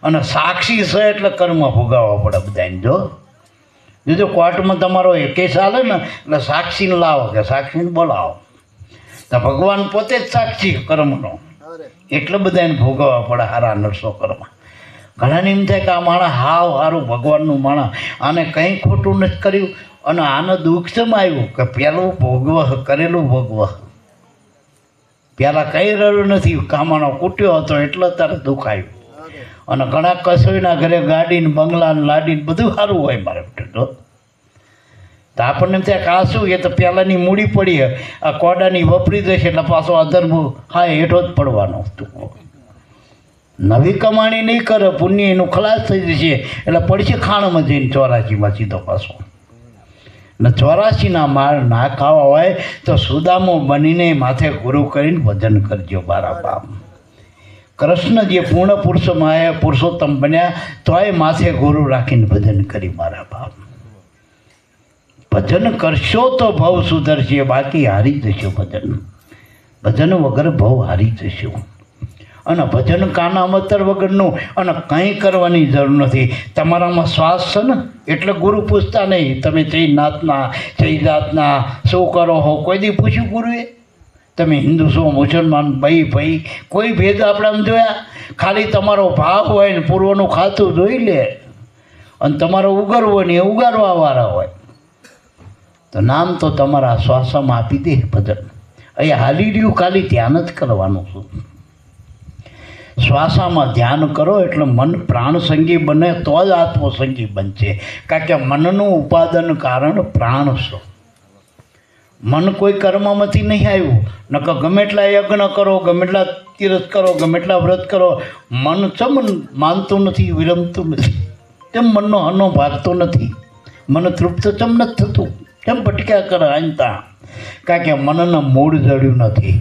અને સાક્ષી છે એટલે કર્મ ભોગાવવા પડે બધાને. જો કોર્ટમાં તમારો કેસ હાલે ને એટલે સાક્ષીને લાવો કે સાક્ષીને બોલાવો તો ભગવાન પોતે જ સાક્ષી કર્મનો. એટલે બધાને ભોગવવા પડે હારા નરસો કર્મ. ઘણાને એમ થાય કે આ માણસ હાવ સારું ભગવાનનું માણસ, આને કંઈ ખોટું નથી કર્યું અને આને દુઃખ શેમ આવ્યું કે પેલું ભોગવહ કરેલું ભોગવહ. પહેલાં કંઈ રહ્યું નથી, કામાનો કૂટ્યો હતો એટલે તારે દુઃખ આવ્યું. અને ઘણા કસોઈના ઘરે ગાડી ને બંગલા ને લાડી ને બધું સારું હોય મારે તો આપણને એમ થાય કે આ શું, એ તો પહેલાંની મૂડી પડી આ કોડાની વપરી જશે એટલે પાછો અધર્મ હા હેઠો જ પડવાનો. નવી કમાણી નહીં કરે, પુણ્ય એનું ખલાસ થઈ જશે એટલે પડશે ખાણમાં જઈને 84માં સીધો પાછો. ને 84ના માર ના ખાવા હોય તો સુદામો બનીને માથે ગુરુ કરીને ભજન કરજો મારા બાપ. કૃષ્ણ જે પૂર્ણ પુરુષોત્તમ બન્યા તોય માથે ગુરુ રાખીને ભજન કરી મારા બાપ. ભજન કરશો તો ભવ સુધરશે, બાકી હારી જશો. ભજન વગર ભવ હારી જશો. અને ભજન કાના મતર વગરનું, અને કંઈ કરવાની જરૂર નથી. તમારામાં શ્વાસ છે ને એટલે ગુરુ પૂછતા નહીં તમે ચઈ નાતના ચઈ જાતના શું કરો હો. કોઈ દી પૂછ્યું ગુરુએ? તમે હિન્દુ છો મુસલમાન ભાઈ કોઈ ભેદ આપણામાં જોયા? ખાલી તમારો ભાવ હોય ને પૂર્વનું ખાતું જોઈ લે, અને તમારો ઉગારવો ને એ ઉગારવાવાળા હોય તો નામ તો તમારા શ્વાસમાં આપી દે ભજન. અહીંયા હાલી રહ્યું, ખાલી ધ્યાન જ કરવાનું છું. શ્વાસામાં ધ્યાન કરો એટલે મન પ્રાણસંગી બને તો જ આત્મસંગી બનશે. કારણ કે મનનું ઉપાદન કારણ પ્રાણ છે. મન કોઈ કર્મમાંથી નહીં આવ્યું. નકર ગમે એટલા યજ્ઞ કરો, ગમે એટલા તીર્થ કરો, ગમે એટલા વ્રત કરો, મન ચમ માનતું નથી, વિરમતું નથી, તેમ મનનો હનો ભાગતો નથી. મન તૃપ્ત ચમ નથી થતું, કેમ ભટક્યા કરે આંતા? કારણ કે મનનું મૂળ જડ્યું નથી.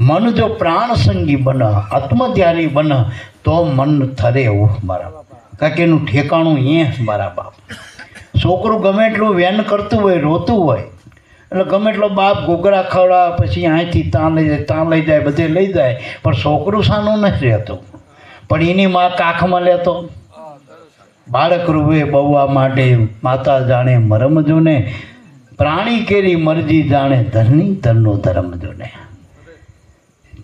મન જો પ્રાણસંગી બને, આત્મધ્યાની બને તો મન થરે એવું મારા બાપ. કારણ કે એનું ઠેકાણું એ મારા બાપ. છોકરું ગમે એટલું વેન કરતું હોય, રોતું હોય, એટલે ગમે એટલો બાપ ઘૂઘરા ખવડા પછી અહીંથી ત્યાં લઈ જાય બધે લઈ જાય, પણ છોકરું સાનું નથી રહેતું. પણ એની માં કાખમાં લેતો. બાળક રૂવે બહુવા માટે માતા જાણે મરમ જોને, પ્રાણી કેરી મરજી જાણે ધરની ધરનો ધર્મ જોને.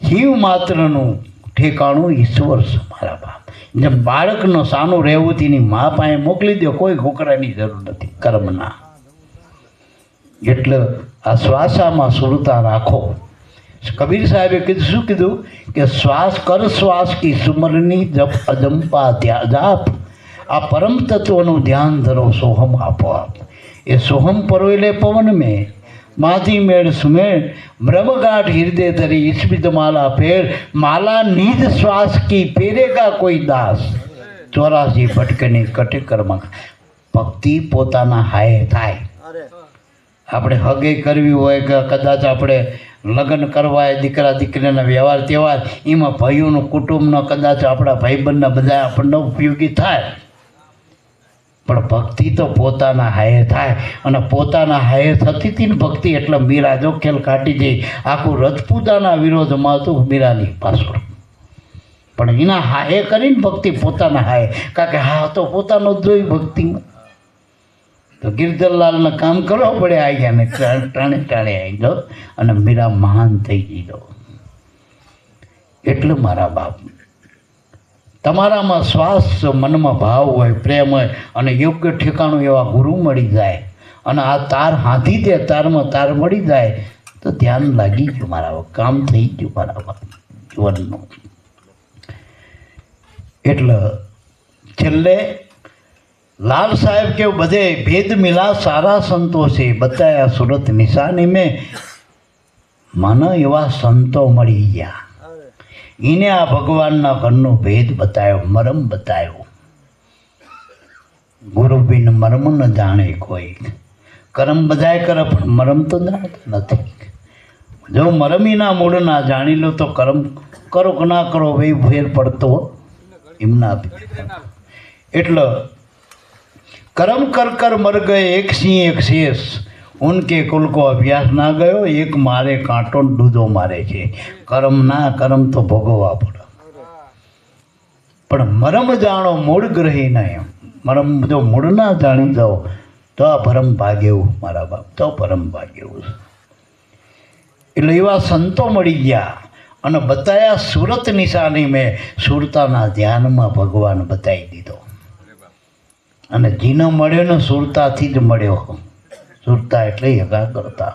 જીવ માત્રનું ઠેકાણું ઈશ્વર છે મારા બાપ. જેમ બાળકનો સાનું રહેવું તેની મા પાસે મોકલી દો, કોઈ ઘોકરાની જરૂર નથી કર્મના. એટલે આ શ્વાસામાં સુરતા રાખો. કબીર સાહેબે કીધું, શું કીધું કે શ્વાસ કર શ્વાસ કી સુમરની જપ અજંપા જાપ. આ પરમ તત્વનું ધ્યાન ધરો, સોહમ આપો આપ. એ સોહમ પરોયલે પવન મેં માધી મેળ સુમેળ બ્રહ્મગાઢ હૃદય ધરી ઈસ્મિત માલા ફેર. માલા નિજ શ્વાસ કી પેરેગા કોઈ દાસ, 84 ભટકની કટે કર્મ. ભક્તિ પોતાના હાય થાય. આપણે હગે કરવી હોય કે કદાચ આપણે લગ્ન કરવા હોય, દીકરા દીકરીના વ્યવહાર તહેવાર, એમાં ભાઈઓનું કુટુંબનો કદાચ આપણા ભાઈબંધના બધા આપણને ઉપયોગી થાય. પણ ભક્તિ તો પોતાના હાયે થાય. અને પોતાના હાયે થતી હતી ને ભક્તિ, એટલે મીરા જો ખેલ કાઢી જઈ. આખું રજપૂતાના વિરોધમાં હતું મીરાની પાછળ, પણ એના હાયે કરીને ભક્તિ પોતાના હાયે. કારણ કે હા તો પોતાનો જ જોઈ ભક્તિમાં. તો ગિરધરલાલને કામ કરવો પડે, આવી ગયા ને ટાણે આવી દો અને મીરા મહાન થઈ ગઈ દો. એટલે મારા બાપ, તમારામાં શ્વાસ, મનમાં ભાવ હોય, પ્રેમ હોય, અને યોગ્ય ઠેકાણું એવા ગુરુ મળી જાય, અને આ તાર હાથી દે, તારમાં તાર મળી જાય તો ધ્યાન લાગી ગયું મારા બાપ, કામ થઈ ગયું મારા બાપ જીવનનું. એટલે છેલ્લે લાલ સાહેબ કે બધે ભેદ મિલા સારા સંતો છે, બતાયા સુરત નિશાની મેં. મને એવા સંતો મળી ગયા, એને આ ભગવાનના ઘરનો ભેદ બતાવ્યો, મરમ બતાવ્યો. ગુરુ બિન મરમ ન જાણે કોઈ. કરમ બધાય કરે પણ મરમ તો જાણતા નથી. જો મરમીના મૂળ ના જાણી લો તો કરમ કરો કે ના કરો એ ફેર પડતો એમના. એટલે कर्म कर कर मर गए एक सिंह एक शेष, उनके कुल को अभ्यास ना गयो, एक मारे कांटो दूधो मारे छे. कर्म ना कर्म तो भोगवा पड़े, पण मरम जाणो मूળ ગ્રહી નહીં. મરમ જો મૂળ ના જાણી દો તો આ પરમ ભાગ્યવું મારા બાપ, તો પરમ ભાગ્યવું. એટલે એવા સંતો મળી ગયા અને બતાયા સુરત નિશાની મેં. સુરતાના ધ્યાનમાં ભગવાન બતાવી દીધો. અને જીનો મળ્યો ને સુરતાથી જ મળ્યો. સુરતા એટલે એકાગ્રતા.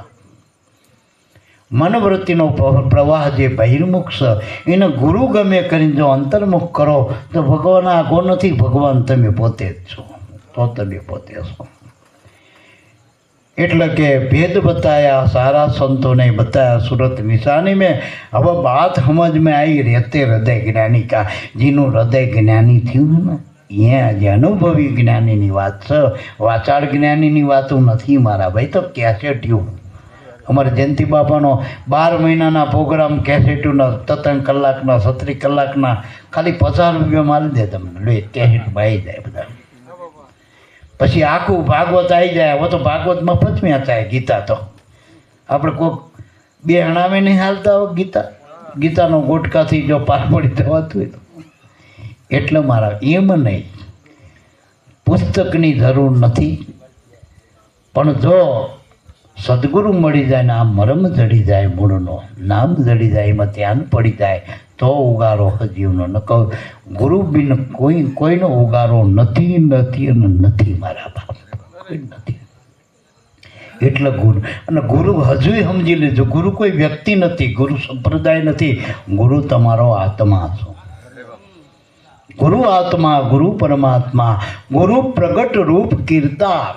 મનવૃત્તિનો પ્રવાહ જે બહિર્મુખ છે એને ગુરુ ગમે કરીને જો અંતર્મુખ કરો તો ભગવાન આગો નથી, ભગવાન તમે પોતે જ છો, તો તમે પોતે છો. એટલે કે ભેદ બતાયા સારા સંતોને બતાયા સુરત નિશાની મેં. હવે બાત સમજ में आई रहते હૃદય જ્ઞાની કા. જેનું હૃદય જ્ઞાની થયું ને અહીંયા જે અનુભવી જ્ઞાનીની વાત છે, વાચાળ જ્ઞાનીની વાતો નથી મારા ભાઈ. તો કેસેટ્યું અમારે જયંતિ બાપાનો 12 મહિનાના પ્રોગ્રામ કેસેટના 3 કલાકના 36 કલાકના ખાલી 50 રૂપિયા મારી દે તમને. લે કેસેટ આવી જાય બધા. પછી આખું ભાગવત આવી જાય. હવે તો ભાગવત મફતમાં થાય. ગીતા તો આપણે કોઈક 2 અણામે નહીં હાલતા હોય ગીતા. ગીતાનો ગોટકાથી જો પાર પડી જવાતું હોય તો. એટલે મારા એમ નહીં, પુસ્તકની જરૂર નથી, પણ જો સદગુરુ મળી જાય ને આ મરમ જડી જાય, મૂળનો નામ જડી જાય, એમાં ધ્યાન પડી જાય તો ઉગારો હજીવનો. ન કહું ગુરુ બિન કોઈનો ઉગારો નથી નથી અને નથી મારા બાપ, કોઈ નથી. એટલે ગુરુ, અને ગુરુ હજુય સમજી લેજો, ગુરુ કોઈ વ્યક્તિ નથી, ગુરુ સંપ્રદાય નથી, ગુરુ તમારો આત્મા છો. ગુરુ આત્મા, ગુરુ પરમાત્મા, ગુરુ પ્રગટ રૂપ કીર્તાર.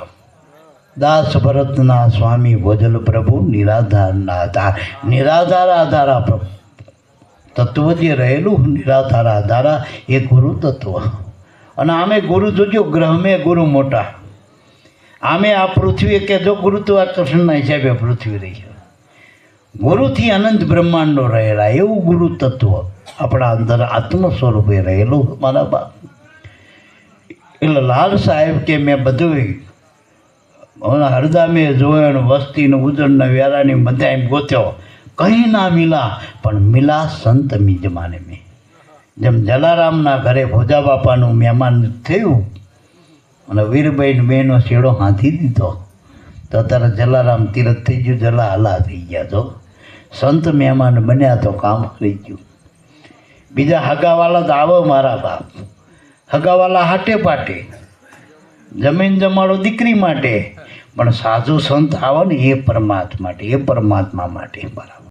દાસ ભરતના સ્વામી ભોજલ પ્રભુ નિરાધારના આધાર. નિરાધાર આધારા પ્રભુ તત્વ જે રહેલું નિરાધાર આધારા એ ગુરુ તત્વ. અને આમે ગુરુ જોજો, ગ્રહમે ગુરુ મોટા. આમે આ પૃથ્વી કે જો ગુરુત્વાકર્ષણના હિસાબે પૃથ્વી રહી છે. ગુરુથી અનંત બ્રહ્માંડો રહેલા એવું ગુરુ તત્વ આપણા અંદર આત્મ સ્વરૂપે રહેલું મારા બાપ. એટલે લાલ સાહેબ કે મેં બધું હરદા મેં જોયો, વસ્તીને ઉજળને વેરાની બધા એમ ગોત્યો, કંઈ ના મિલા, પણ મિલા સંત મિજમાને મેં. જેમ જલારામના ઘરે ભોજા બાપાનું મહેમાન થયું અને વીરબાઈને બેનો શેડો હાંધી દીધો તો અત્યારે જલારામ તીરથ થઈ ગયું, જલા હલા થઈ ગયા. તો સંત મહેમાન બન્યા તો કામ કરી ગયું. બીજા હગાવાલા તો આવો મારા બાપ, હગાવાલા હાટે પાટે, જમીન જમાડો દીકરી માટે, પણ સાધુ સંત આવો ને એ પરમાત્મા માટે, એ પરમાત્મા માટે બરાબર.